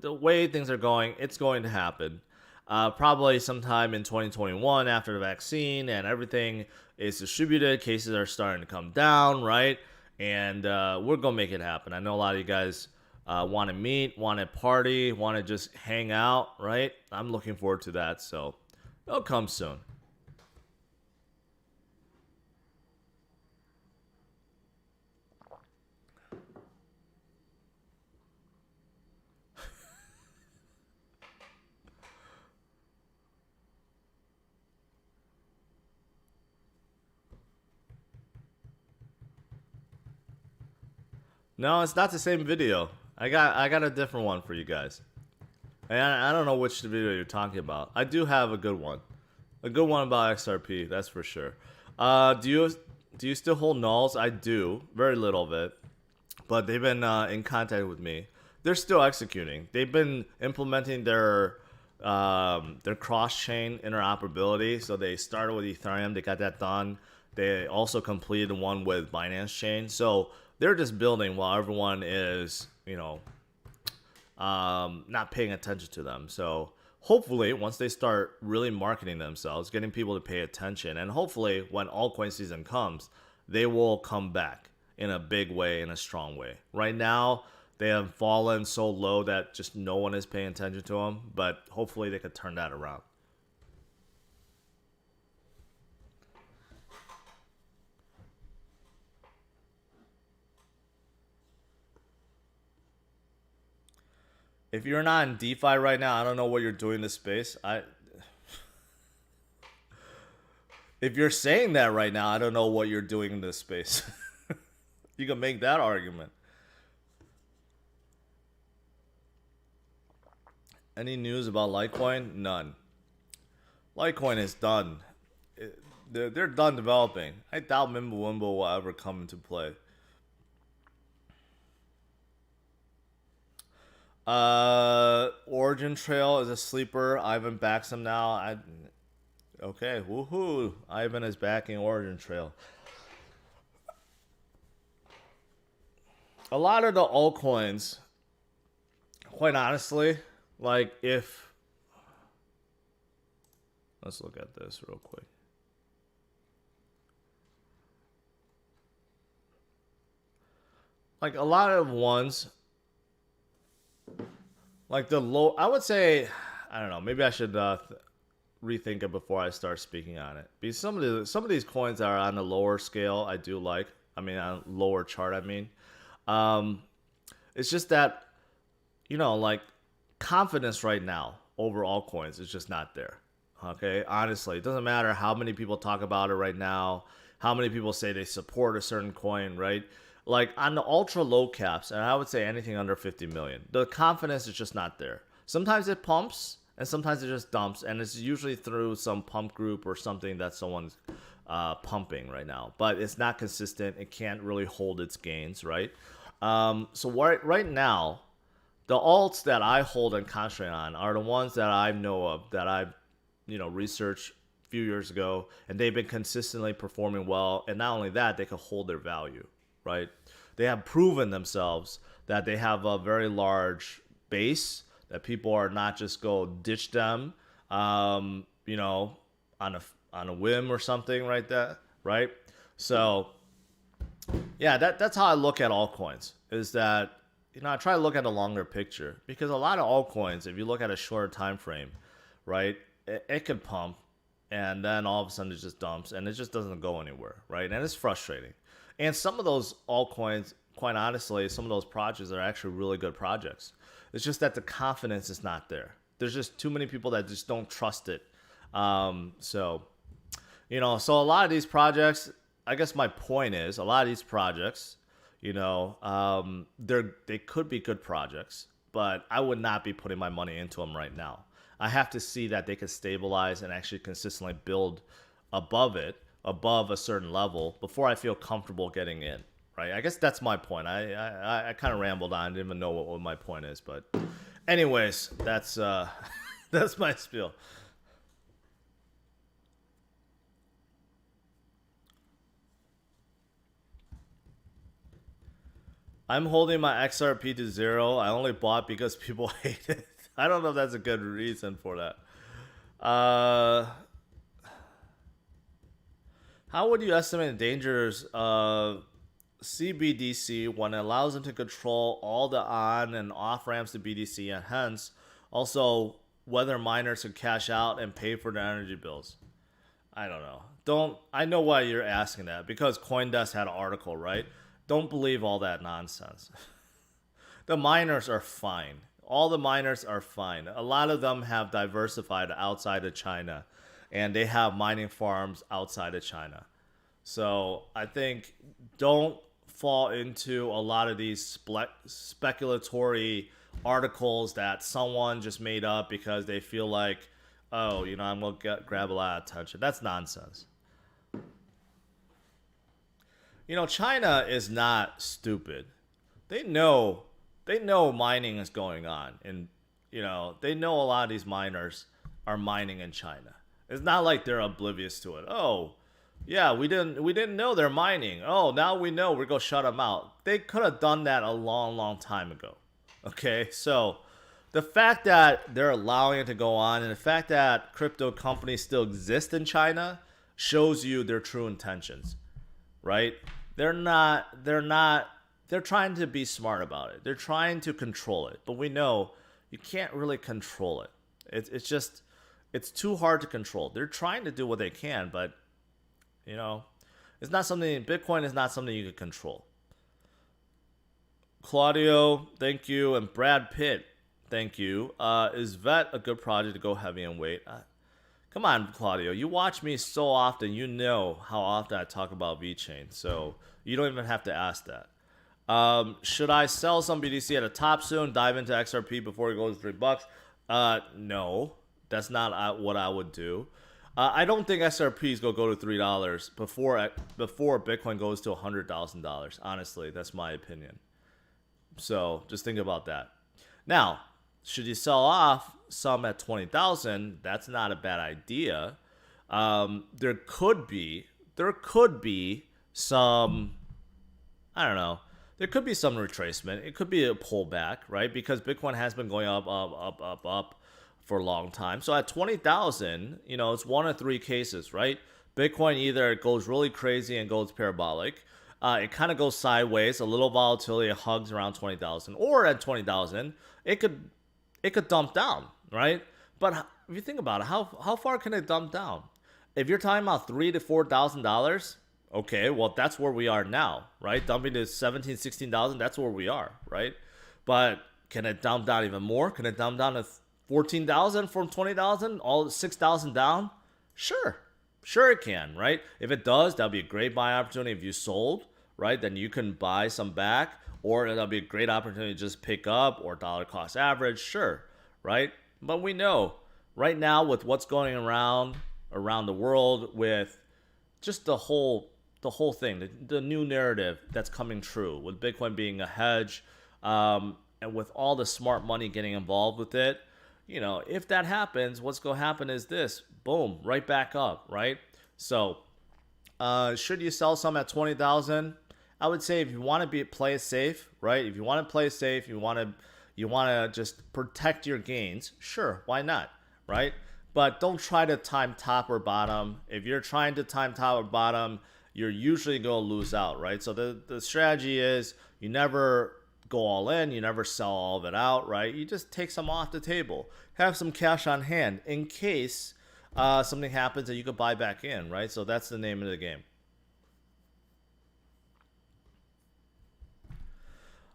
The way things are going, it's going to happen. Probably sometime in 2021 after the vaccine and everything is distributed, cases are starting to come down, right? And we're going to make it happen. I know a lot of you guys want to meet, want to party, want to just hang out, right? I'm looking forward to that. So it'll come soon. No, it's not the same video. I got a different one for you guys. And I don't know which video you're talking about. I do have a good one. A good one about XRP, that's for sure. Do you still hold nulls? I do. Very little of it. But they've been in contact with me. They're still executing. They've been implementing their cross-chain interoperability. So they started with Ethereum. They got that done. They also completed one with Binance Chain. So they're just building while everyone is, not paying attention to them. So hopefully, once they start really marketing themselves, getting people to pay attention, and hopefully when altcoin season comes, they will come back in a big way, in a strong way. Right now, they have fallen so low that just no one is paying attention to them, but hopefully they could turn that around. If you're not in DeFi right now, I don't know what you're doing in this space. If you're saying that right now, I don't know what you're doing in this space. You can make that argument. Any news about Litecoin? None. Litecoin is done. They're done developing. I doubt Mimblewimble will ever come into play. Origin Trail is a sleeper. Ivan backs him now. Okay, woohoo! Ivan is backing Origin Trail. A lot of the altcoins, quite honestly, like if let's look at this real quick. Like a lot of ones, like the low, I would say, I don't know, maybe I should rethink it before I start speaking on it. Because some of these coins are on a lower scale, I do like. I mean, on a lower chart, I mean. It's just that, you know, like confidence right now over altcoins is just not there. Okay, honestly, it doesn't matter how many people talk about it right now, how many people say they support a certain coin, right? Like on the ultra low caps, and I would say anything under 50 million, the confidence is just not there. Sometimes it pumps, and sometimes it just dumps, and it's usually through some pump group or something that someone's pumping right now. But it's not consistent. It can't really hold its gains, right? So right now, the alts that I hold and concentrate on are the ones that I know of, that I've researched a few years ago, and they've been consistently performing well. And not only that, they can hold their value, right? They have proven themselves that they have a very large base, that people are not just go ditch them, on a whim or something like that, right? So yeah, that's how I look at altcoins, is that, I try to look at a longer picture, because a lot of altcoins, if you look at a shorter time frame, right, it can pump, and then all of a sudden it just dumps, and it just doesn't go anywhere, right? And it's frustrating. And some of those altcoins, quite honestly, some of those projects are actually really good projects. It's just that the confidence is not there. There's just too many people that just don't trust it. So a lot of these projects, I guess my point is, a lot of these projects, they could be good projects, but I would not be putting my money into them right now. I have to see that they can stabilize and actually consistently build above a certain level, before I feel comfortable getting in, right? I guess that's my point. I kind of rambled on. I didn't even know what my point is, but anyways, that's that's my spiel. I'm holding my XRP to 0. I only bought because people hate it. I don't know if that's a good reason for that. How would you estimate the dangers of CBDC when it allows them to control all the on and off ramps to BTC, and hence also whether miners can cash out and pay for their energy bills? I don't know. I know why you're asking that, because CoinDesk had an article, right? Don't believe all that nonsense. The miners are fine. All the miners are fine. A lot of them have diversified outside of China, and they have mining farms outside of China. So I think don't fall into a lot of these speculatory articles that someone just made up because they feel like, oh, I'm going to grab a lot of attention. That's nonsense. China is not stupid. They know mining is going on, and they know a lot of these miners are mining in China. It's not like they're oblivious to it. Oh, yeah, we didn't know they're mining. Oh, now we know. We're gonna shut them out. They could have done that a long, long time ago. Okay, so the fact that they're allowing it to go on, and the fact that crypto companies still exist in China, shows you their true intentions, right? They're trying to be smart about it. They're trying to control it, but we know you can't really control it. It's too hard to control. They're trying to do what they can, but it's not something. Bitcoin is not something you can control. Claudio, thank you, and Brad Pitt, thank you. Is VET a good project to go heavy and weight? Come on, Claudio. You watch me so often. You know how often I talk about VeChain, so you don't even have to ask that. Should I sell some BTC at a top soon? Dive into XRP before it goes to $3? No, that's not what I would do. I don't think XRP is gonna go to $3 before Bitcoin goes to $100,000. Honestly, that's my opinion. So just think about that. Now, should you sell off some at 20,000? That's not a bad idea. There could be some, I don't know. There could be some retracement. It could be a pullback, right? Because Bitcoin has been going up for a long time. So at 20,000, it's one of three cases, right? Bitcoin either goes really crazy and goes parabolic. It kind of goes sideways, a little volatility, it hugs around 20,000, or at 20,000, it could dump down, right? But if you think about it, how far can it dump down? If you're talking about $3,000 to $4,000, okay, well that's where we are now, right? Dumping to 17, 16,000, that's where we are, right? But can it dump down even more? Can it dump down to 14,000 from 20,000, all 6,000 down? Sure it can, right? If it does, that'll be a great buy opportunity. If you sold, right, then you can buy some back, or that'll be a great opportunity to just pick up, or dollar cost average, sure, right? But we know right now with what's going around the world, with just the whole thing, the new narrative that's coming true, with Bitcoin being a hedge, and with all the smart money getting involved with it, if that happens, what's going to happen is this, boom, right back up, right? So, should you sell some at 20,000? I would say if you want to play it safe, right? If you want to play safe, you want to just protect your gains, sure, why not, right? But don't try to time top or bottom. If you're trying to time top or bottom, you're usually going to lose out, right? So the strategy is you never go all in, you never sell all of it out, right? You just take some off the table, have some cash on hand in case something happens that you could buy back in, right? So that's the name of the game.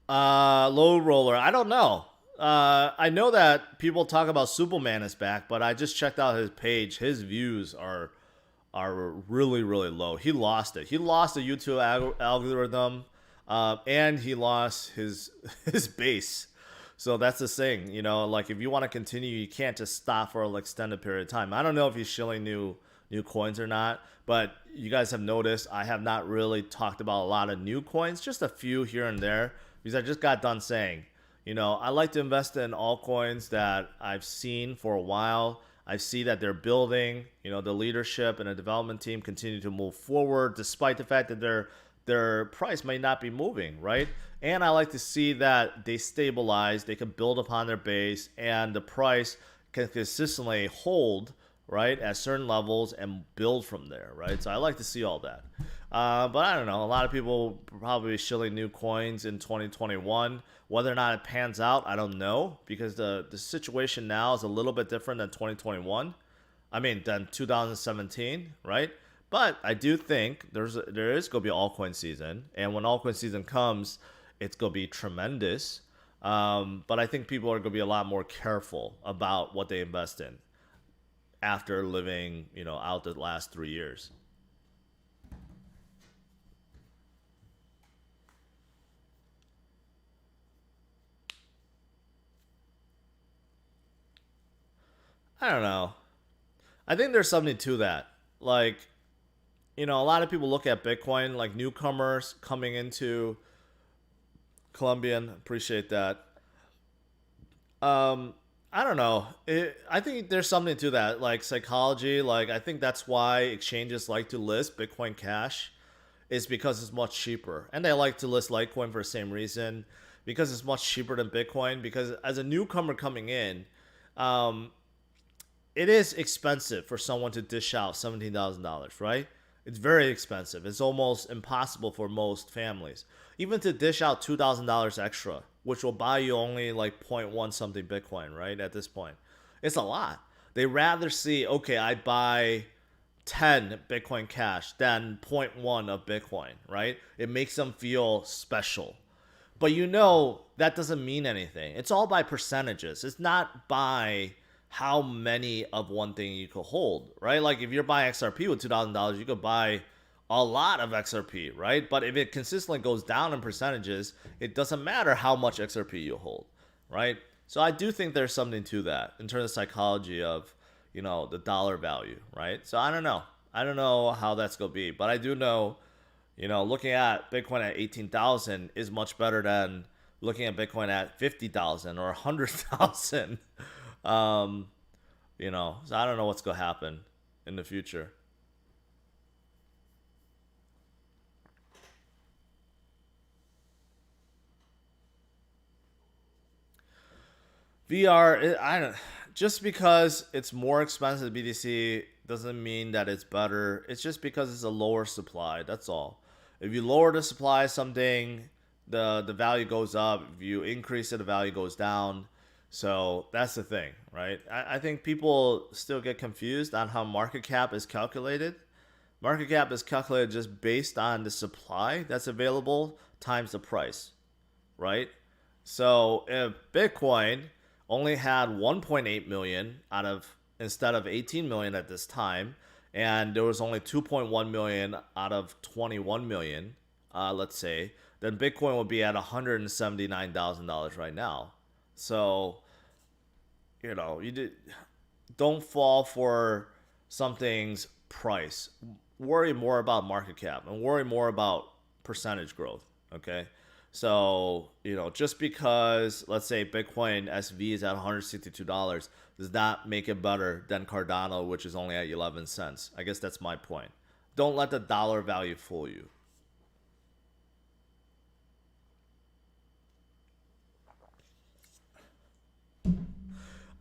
Low roller, I don't know. I know that people talk about Superman is back, but I just checked out his page. His views are really, really low. He lost it. He lost the YouTube algorithm, and he lost his base. So that's the thing, like if you want to continue, you can't just stop for an extended period of time. I don't know if he's shilling new coins or not, but you guys have noticed I have not really talked about a lot of new coins, just a few here and there, because I just got done saying, I like to invest in altcoins that I've seen for a while. I see that they're building, the leadership and the development team continue to move forward despite the fact that their price may not be moving, right? And I like to see that they stabilize, they can build upon their base, and the price can consistently hold, right, at certain levels and build from there, right? So I like to see all that. But I don't know, a lot of people probably shilling new coins in 2021. Whether or not it pans out, I don't know, because the situation now is a little bit different than 2021. Than 2017, right? But I do think there is going to be altcoin season, and when altcoin season comes, it's going to be tremendous. But I think people are going to be a lot more careful about what they invest in after living, out the last 3 years. I don't know. I think there's something to that. Like, a lot of people look at Bitcoin like newcomers coming into Colombian. Appreciate that. I don't know. I think there's something to that, like psychology. Like, I think that's why exchanges like to list Bitcoin Cash, is because it's much cheaper, and they like to list Litecoin for the same reason, because it's much cheaper than Bitcoin. Because as a newcomer coming in, it is expensive for someone to dish out $17,000, right? It's very expensive. It's almost impossible for most families. Even to dish out $2,000 extra, which will buy you only like 0.1 something Bitcoin, right? At this point, it's a lot. They rather see, okay, I buy 10 Bitcoin Cash than 0.1 of Bitcoin, right? It makes them feel special. But that doesn't mean anything. It's all by percentages. It's not by how many of one thing you could hold, right? Like if you're buying XRP with $2,000, you could buy a lot of XRP, right? But if it consistently goes down in percentages, it doesn't matter how much XRP you hold, right? So I do think there's something to that in terms of psychology of, the dollar value, right? So I don't know. I don't know how that's going to be, but I do know, looking at Bitcoin at 18,000 is much better than looking at Bitcoin at 50,000 or 100,000. You know, so I don't know what's going to happen in the future. VR, I don't. Just because it's more expensive BTC doesn't mean that it's better. It's just because it's a lower supply. That's all. If you lower the supply of something, the value goes up. If you increase it, the value goes down. So that's the thing, right? I think people still get confused on how market cap is calculated. Market cap is calculated just based on the supply that's available times the price, right? So if Bitcoin only had 1.8 million out of instead of 18 million at this time, and there was only 2.1 million out of 21 million, let's say, then Bitcoin would be at $179,000 right now. So, you know, don't fall for something's price. Worry more about market cap and worry more about percentage growth. Okay. So, you know, just because, let's say, Bitcoin SV is at $162 does not make it better than Cardano, which is only at 11 cents. I guess that's my point. Don't let the dollar value fool you.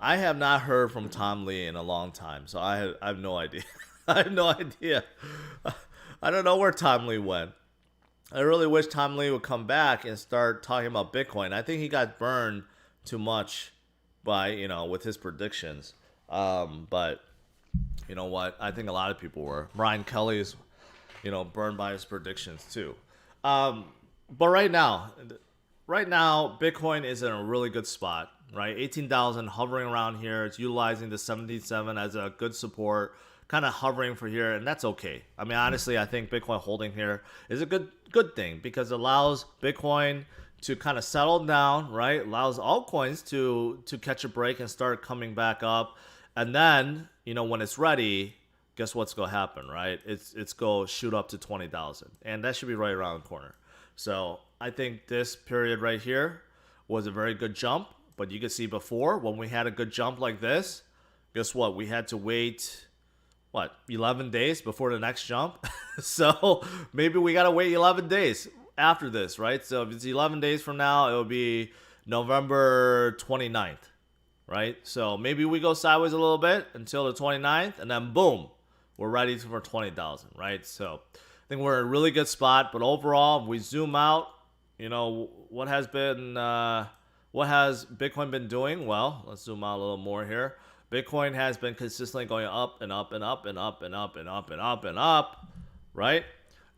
I have not heard from Tom Lee in a long time, so I have no idea. I have no idea. I don't know where Tom Lee went. I really wish Tom Lee would come back and start talking about Bitcoin. I think he got burned too much by, you know, with his predictions. But you know what? I think a lot of people were. Brian Kelly's, you know, burned by his predictions too. But right now, Bitcoin is in a really good spot, right? 18,000 hovering around here. It's utilizing the 77 as a good support, kind of hovering for here, and that's okay. I mean, honestly, I think Bitcoin holding here is a good thing because it allows Bitcoin to kind of settle down, right? Allows altcoins to catch a break and start coming back up. And then, you know, when it's ready, guess what's going to happen, right? It's going to shoot up to 20,000. And that should be right around the corner. So I think this period right here was a very good jump. But you can see before, when we had a good jump like this, guess what? We had to wait, 11 days before the next jump? So maybe we got to wait 11 days after this, right? So if it's 11 days from now, it will be November 29th, right? So maybe we go sideways a little bit until the 29th, and then boom, we're ready for 20,000, right? So I think we're in a really good spot. But overall, if we zoom out, you know, what has Bitcoin been doing? Well, let's zoom out a little more here. Bitcoin has been consistently going up and up and up and up and up and up and up and up, right?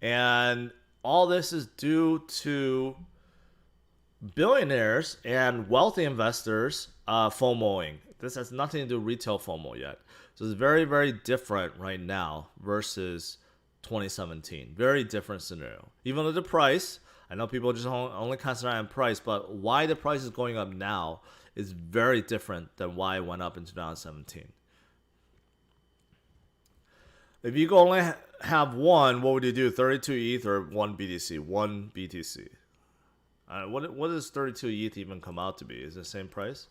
And all this is due to billionaires and wealthy investors FOMOing. This has nothing to do with retail FOMO yet. So it's very, very different right now versus 2017. Very different scenario. Even though the price, I know people just only concentrate on price, but why the price is going up now is very different than why it went up in 2017. If you could only have one, what would you do? 32 ETH or one BTC? One BTC. What does 32 ETH even come out to be? Is it the same price?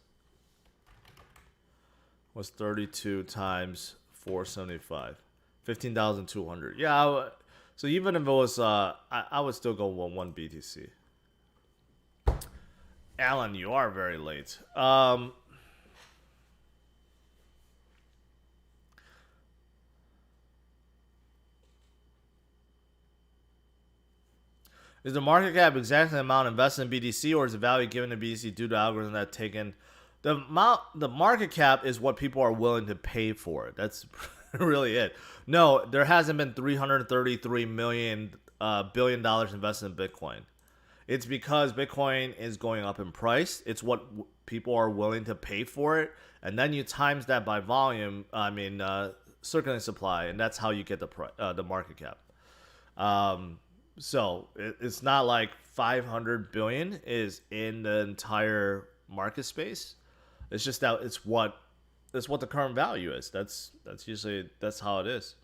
What's 32 times 475? 15,200. Yeah, so even if it was, I would still go one BTC. Alan, you are very late. Is the market cap exactly the amount invested in BTC, or is the value given to BTC due to algorithm that taken? The market cap is what people are willing to pay for it. That's really it. No, there hasn't been $333 billion invested in Bitcoin. It's because Bitcoin is going up in price. It's what people are willing to pay for it, and then you times that by volume. Circulating supply, and that's how you get the market cap. So it's not like 500 billion is in the entire market space. It's just that it's what the current value is. That's how it is.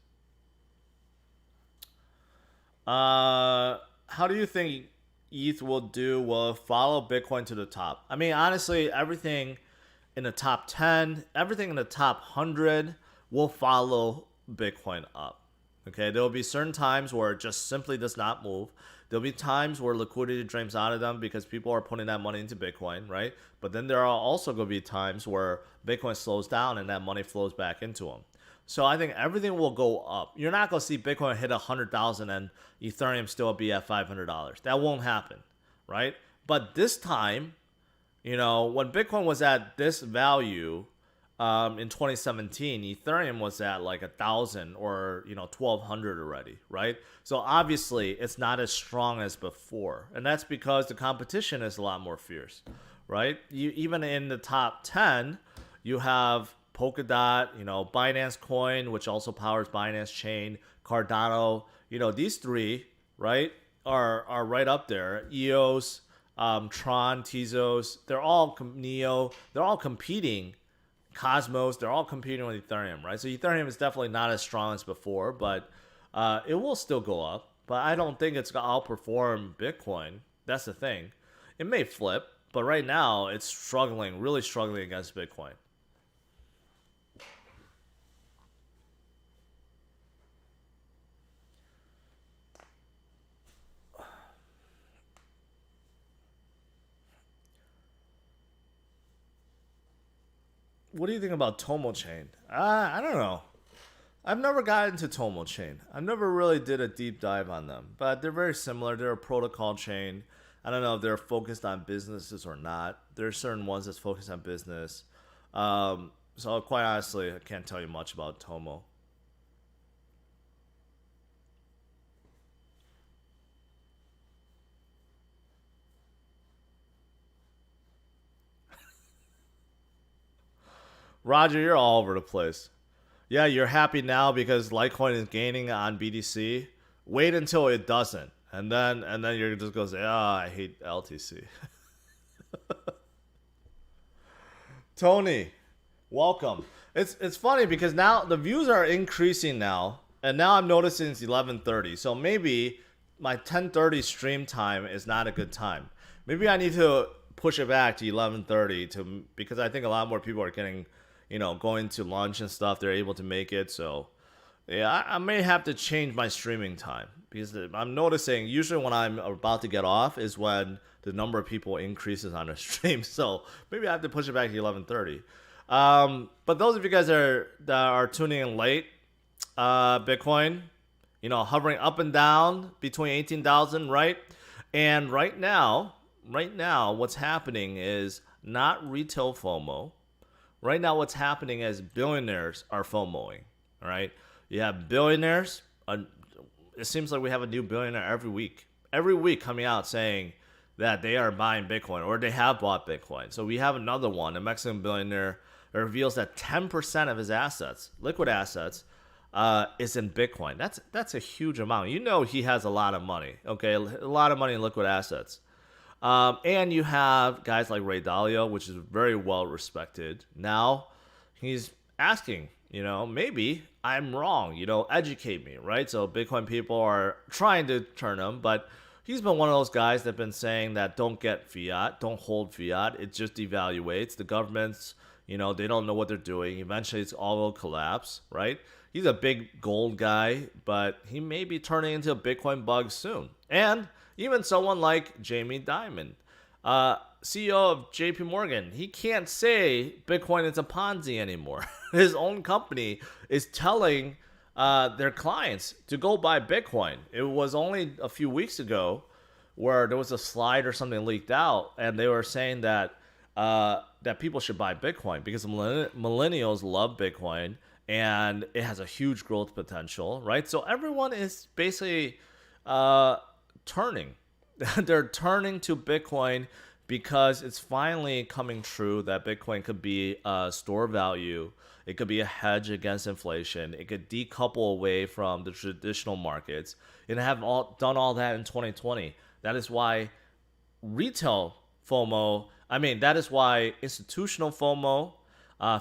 How do you think ETH will follow Bitcoin to the top. I mean, honestly, everything in the top 10, everything in the top 100 will follow Bitcoin up. Okay, there will be certain times where it just simply does not move. There'll be times where liquidity drains out of them because people are putting that money into Bitcoin, right? But then there are also going to be times where Bitcoin slows down and that money flows back into them. So I think everything will go up. You're not going to see Bitcoin hit 100,000 and Ethereum still be at $500. That won't happen, right? But this time, when Bitcoin was at this value in 2017, Ethereum was at like 1,000 or 1,200 already, right? So obviously it's not as strong as before, and that's because the competition is a lot more fierce, right? Even in the top 10, you have Polkadot, Binance Coin, which also powers Binance Chain, Cardano. These three, right, are right up there. EOS, Tron, Tezos, they're all Neo. They're all competing. Cosmos, they're all competing with Ethereum, right? So Ethereum is definitely not as strong as before, but it will still go up. But I don't think it's going to outperform Bitcoin. That's the thing. It may flip, but right now it's struggling, really struggling against Bitcoin. What do you think about Tomo Chain? I don't know. I've never gotten into Tomo Chain. I never really did a deep dive on them, but they're very similar. They're a protocol chain. I don't know if they're focused on businesses or not. There are certain ones that's focused on business. So quite honestly, I can't tell you much about Tomo. Roger, you're all over the place. Yeah, you're happy now because Litecoin is gaining on BTC. Wait until it doesn't, and then you're just gonna say, "Oh, I hate LTC." Tony, welcome. It's funny because now the views are increasing now, and now I'm noticing it's 11:30. So maybe my 10:30 stream time is not a good time. Maybe I need to push it back to 11:30 because I think a lot more people are getting, going to lunch and stuff. They're able to make it. So yeah, I may have to change my streaming time because I'm noticing usually when I'm about to get off is when the number of people increases on the stream. So maybe I have to push it back to 11:30. But those of you guys that are tuning in late, Bitcoin, hovering up and down between 18,000, right? And right now, what's happening is not retail FOMO. Right now, what's happening is billionaires are FOMOing. All right, you have billionaires. It seems like we have a new billionaire every week. Every week coming out saying that they are buying Bitcoin or they have bought Bitcoin. So we have another one, a Mexican billionaire, that reveals that 10% of his assets, liquid assets, is in Bitcoin. That's a huge amount. He has a lot of money. Okay, a lot of money in liquid assets. And you have guys like Ray Dalio, which is very well respected. Now he's asking, maybe I'm wrong, educate me, right? So Bitcoin people are trying to turn him, but he's been one of those guys that have been saying that don't get fiat, don't hold fiat. It just devaluates. The governments, they don't know what they're doing. Eventually it's all will collapse, right? He's a big gold guy, but he may be turning into a Bitcoin bug soon. And even someone like Jamie Dimon, CEO of JP Morgan, he can't say Bitcoin is a Ponzi anymore. His own company is telling their clients to go buy Bitcoin. It was only a few weeks ago where there was a slide or something leaked out, and they were saying that that people should buy Bitcoin because millennials love Bitcoin and it has a huge growth potential, right? So everyone is basically turning. They're turning to Bitcoin because it's finally coming true that Bitcoin could be a store value. It could be a hedge against inflation. It could decouple away from the traditional markets and have done all that in 2020. That is why retail FOMO, that is why institutional FOMO,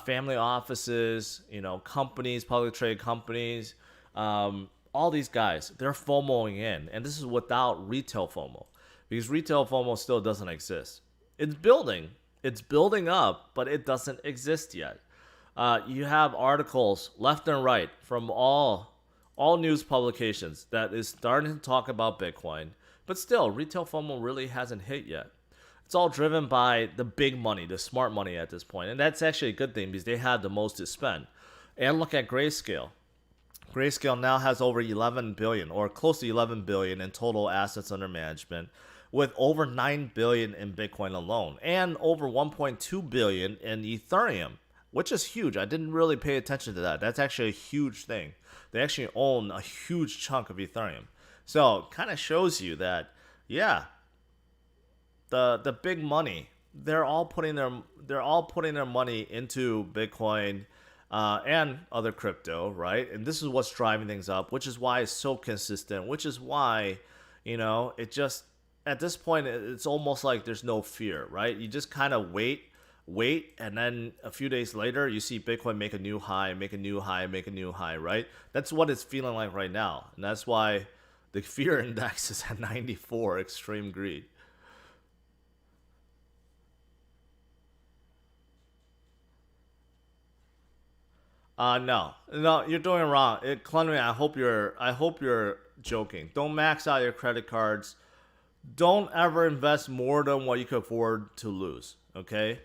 family offices, companies, public trade companies, all these guys, they're FOMOing in. And this is without retail FOMO. because retail FOMO still doesn't exist. It's building. It's building up, but it doesn't exist yet. You have articles left and right from all news publications that is starting to talk about Bitcoin, but still, retail FOMO really hasn't hit yet. It's all driven by the big money, the smart money at this point, and that's actually a good thing because they have the most to spend. And look at Grayscale. Grayscale now has over 11 billion or close to 11 billion in total assets under management, with over 9 billion in Bitcoin alone and over 1.2 billion in Ethereum, which is huge. I didn't really pay attention to that. That's actually a huge thing. They actually own a huge chunk of Ethereum. So it kind of shows you that, yeah, the big money, they're all putting their money into Bitcoin and other crypto, right? And this is what's driving things up, which is why it's so consistent, which is why, it just, at this point, it's almost like there's no fear, right? You just kind of wait, and then a few days later, you see Bitcoin make a new high, make a new high, make a new high, right? That's what it's feeling like right now. And that's why the fear index is at 94, extreme greed. No, you're doing it wrong. Cleanly, I hope you're joking. Don't max out your credit cards. Don't ever invest more than what you can afford to lose. Okay,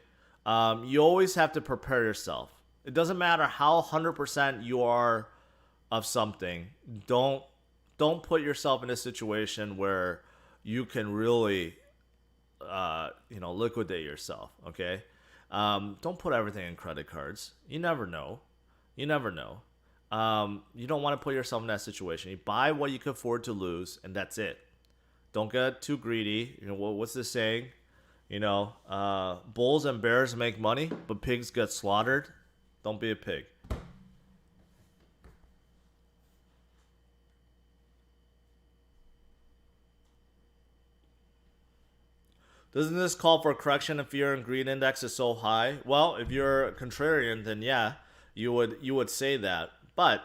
you always have to prepare yourself. It doesn't matter how 100% you are of something. Don't put yourself in a situation where you can really, liquidate yourself. Okay, don't put everything in credit cards. You never know. You never know. You don't want to put yourself in that situation. You buy what you can afford to lose, and that's it. Don't get too greedy. What's the saying? Bulls and bears make money, but pigs get slaughtered. Don't be a pig. Doesn't this call for a correction if fear and greed index is so high? Well, if you're a contrarian, then yeah, you would say that. But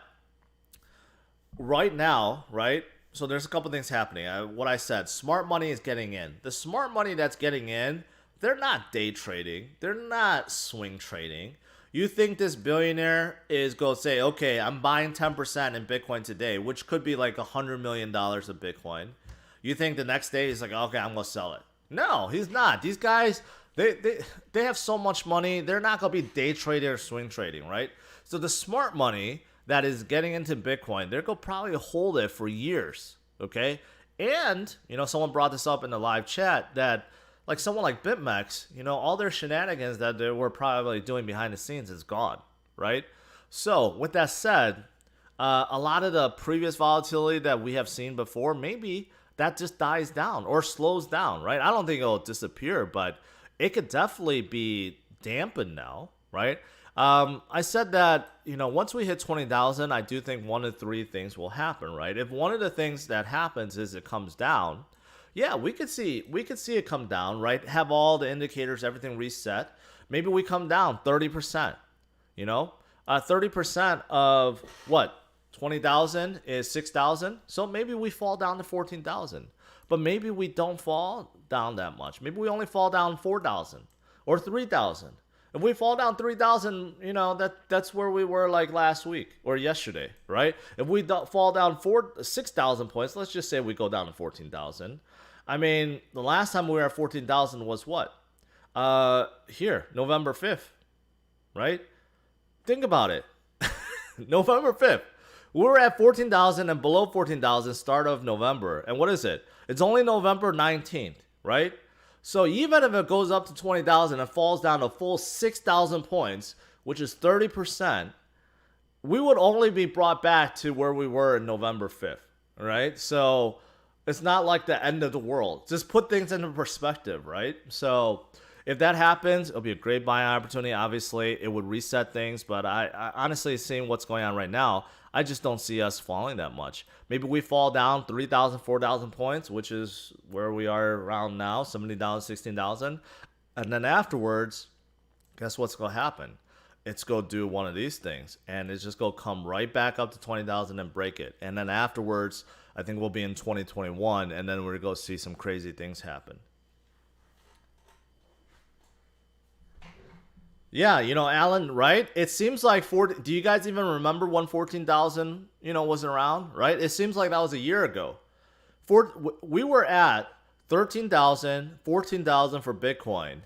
right now, right? So there's a couple things happening. What I said, smart money is getting in. The smart money that's getting in, they're not day trading. They're not swing trading. You think this billionaire is going to say, okay, I'm buying 10% in Bitcoin today, which could be like $100 million of Bitcoin. You think the next day he's like, okay, I'm going to sell it. No, he's not. These guys, they have so much money. They're not going to be day trading or swing trading, right? So the smart money that is getting into Bitcoin, they're going to probably hold it for years, okay? And, someone brought this up in the live chat that, like, someone like BitMEX, all their shenanigans that they were probably doing behind the scenes is gone, right? So with that said, a lot of the previous volatility that we have seen before, maybe that just dies down or slows down, right? I don't think it'll disappear, but it could definitely be dampened now, right? I said that, once we hit 20,000, I do think one of three things will happen, right? If one of the things that happens is it comes down, yeah, we could see it come down, right? Have all the indicators, everything reset. Maybe we come down 30%, 30% of what? 20,000 is 6,000. So maybe we fall down to 14,000. But maybe we don't fall down that much. Maybe we only fall down 4,000 or 3,000. If we fall down 3,000, that's where we were like last week or yesterday, right? If we fall down 6,000 points, let's just say we go down to 14,000. I mean, the last time we were at 14,000 was what? Here, November 5th, right? Think about it. November 5th. We were at 14,000 and below 14,000 start of November. And what is it? It's only November 19th, right? So even if it goes up to 20,000 and falls down a full 6,000 points, which is 30%, we would only be brought back to where we were in November 5th, right? So it's not like the end of the world. Just put things into perspective, right? So if that happens, it'll be a great buying opportunity. Obviously, it would reset things, but I honestly, seeing what's going on right now, I just don't see us falling that much. Maybe we fall down 3,000, 4,000 points, which is where we are around now, 17,000, 16,000. And then afterwards, guess what's going to happen? it's go do one of these things, and it's just go come right back up to 20,000 and break it. And then afterwards, I think we'll be in 2021, and then we're going to go see some crazy things happen. Yeah, you know, Alan, right? It seems like do you guys even remember when 14,000, you know, was around, right? It seems like that was a year ago. We were at 13,000, 14,000 for Bitcoin,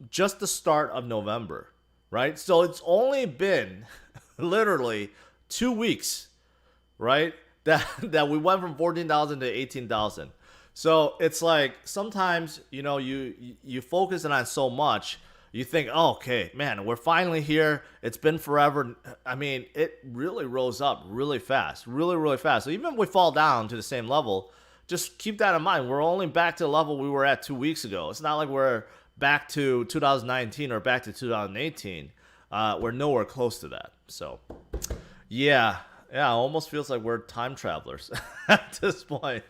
just the start of November, right? So it's only been literally 2 weeks, right? That we went from 14,000 to 18,000. So it's like sometimes, you know, you focus on so much. You think, oh, okay, man, we're finally here. It's been forever. I mean, it really rose up really fast, really fast. So even if we fall down to the same level, just keep that in mind. We're only back to the level we were at 2 weeks ago. It's not like we're back to 2019 or back to 2018. We're nowhere close to that. So, yeah, it almost feels like we're time travelers at this point.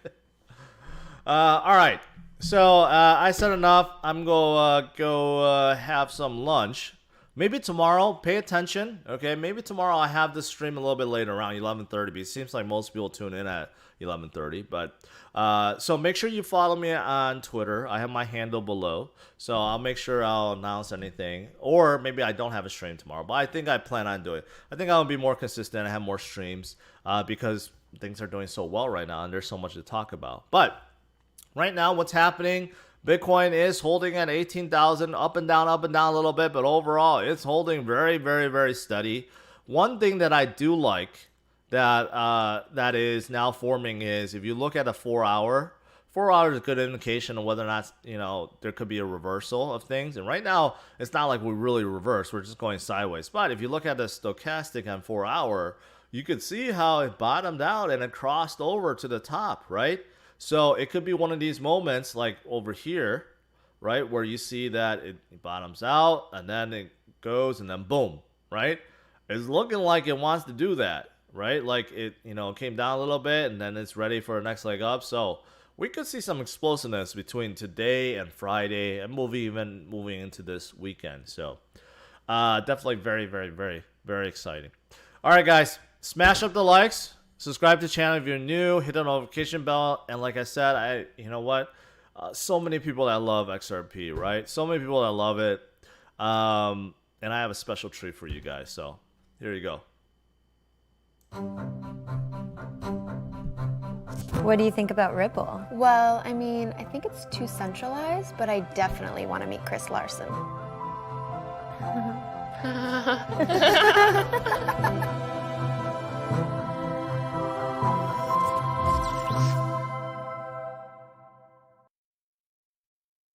All right. So I said enough. I'm going to go have some lunch. Maybe tomorrow, pay attention. Okay, maybe tomorrow I have this stream a little bit later, around 11:30. But it seems like most people tune in at 11:30. But so make sure you follow me on Twitter. I have my handle below, so I'll make sure I'll announce anything. Or maybe I don't have a stream tomorrow, but I think I plan on doing it. I think I'll be more consistent. I have more streams because things are doing so well right now, and there's so much to talk about. But right now, what's happening? Bitcoin is holding at 18,000, up and down a little bit, but overall, it's holding very steady. One thing that I do like that is now forming is if you look at a 4 hour, 4 hours is a good indication of whether or not, you know, there could be a reversal of things. And right now, it's not like we really reverse. We're just going sideways. But if you look at the stochastic on 4 hour, you could see how it bottomed out and it crossed over to the top, right? So it could be one of these moments like over here, right, where you see that it bottoms out and then it goes and then boom, right? It's looking like it wants to do that, right? Like it, you know, came down a little bit and then it's ready for a next leg up. So we could see some explosiveness between today and Friday and even moving into this weekend. So definitely very exciting. All right, guys, smash up the likes. Subscribe to the channel if you're new. Hit the notification bell. And like I said, you know what? So many people that love XRP, right? So many people that love it. And I have a special treat for you guys. So here you go. What do you think about Ripple? Well, I mean, I think it's too centralized, but I definitely want to meet Chris Larson.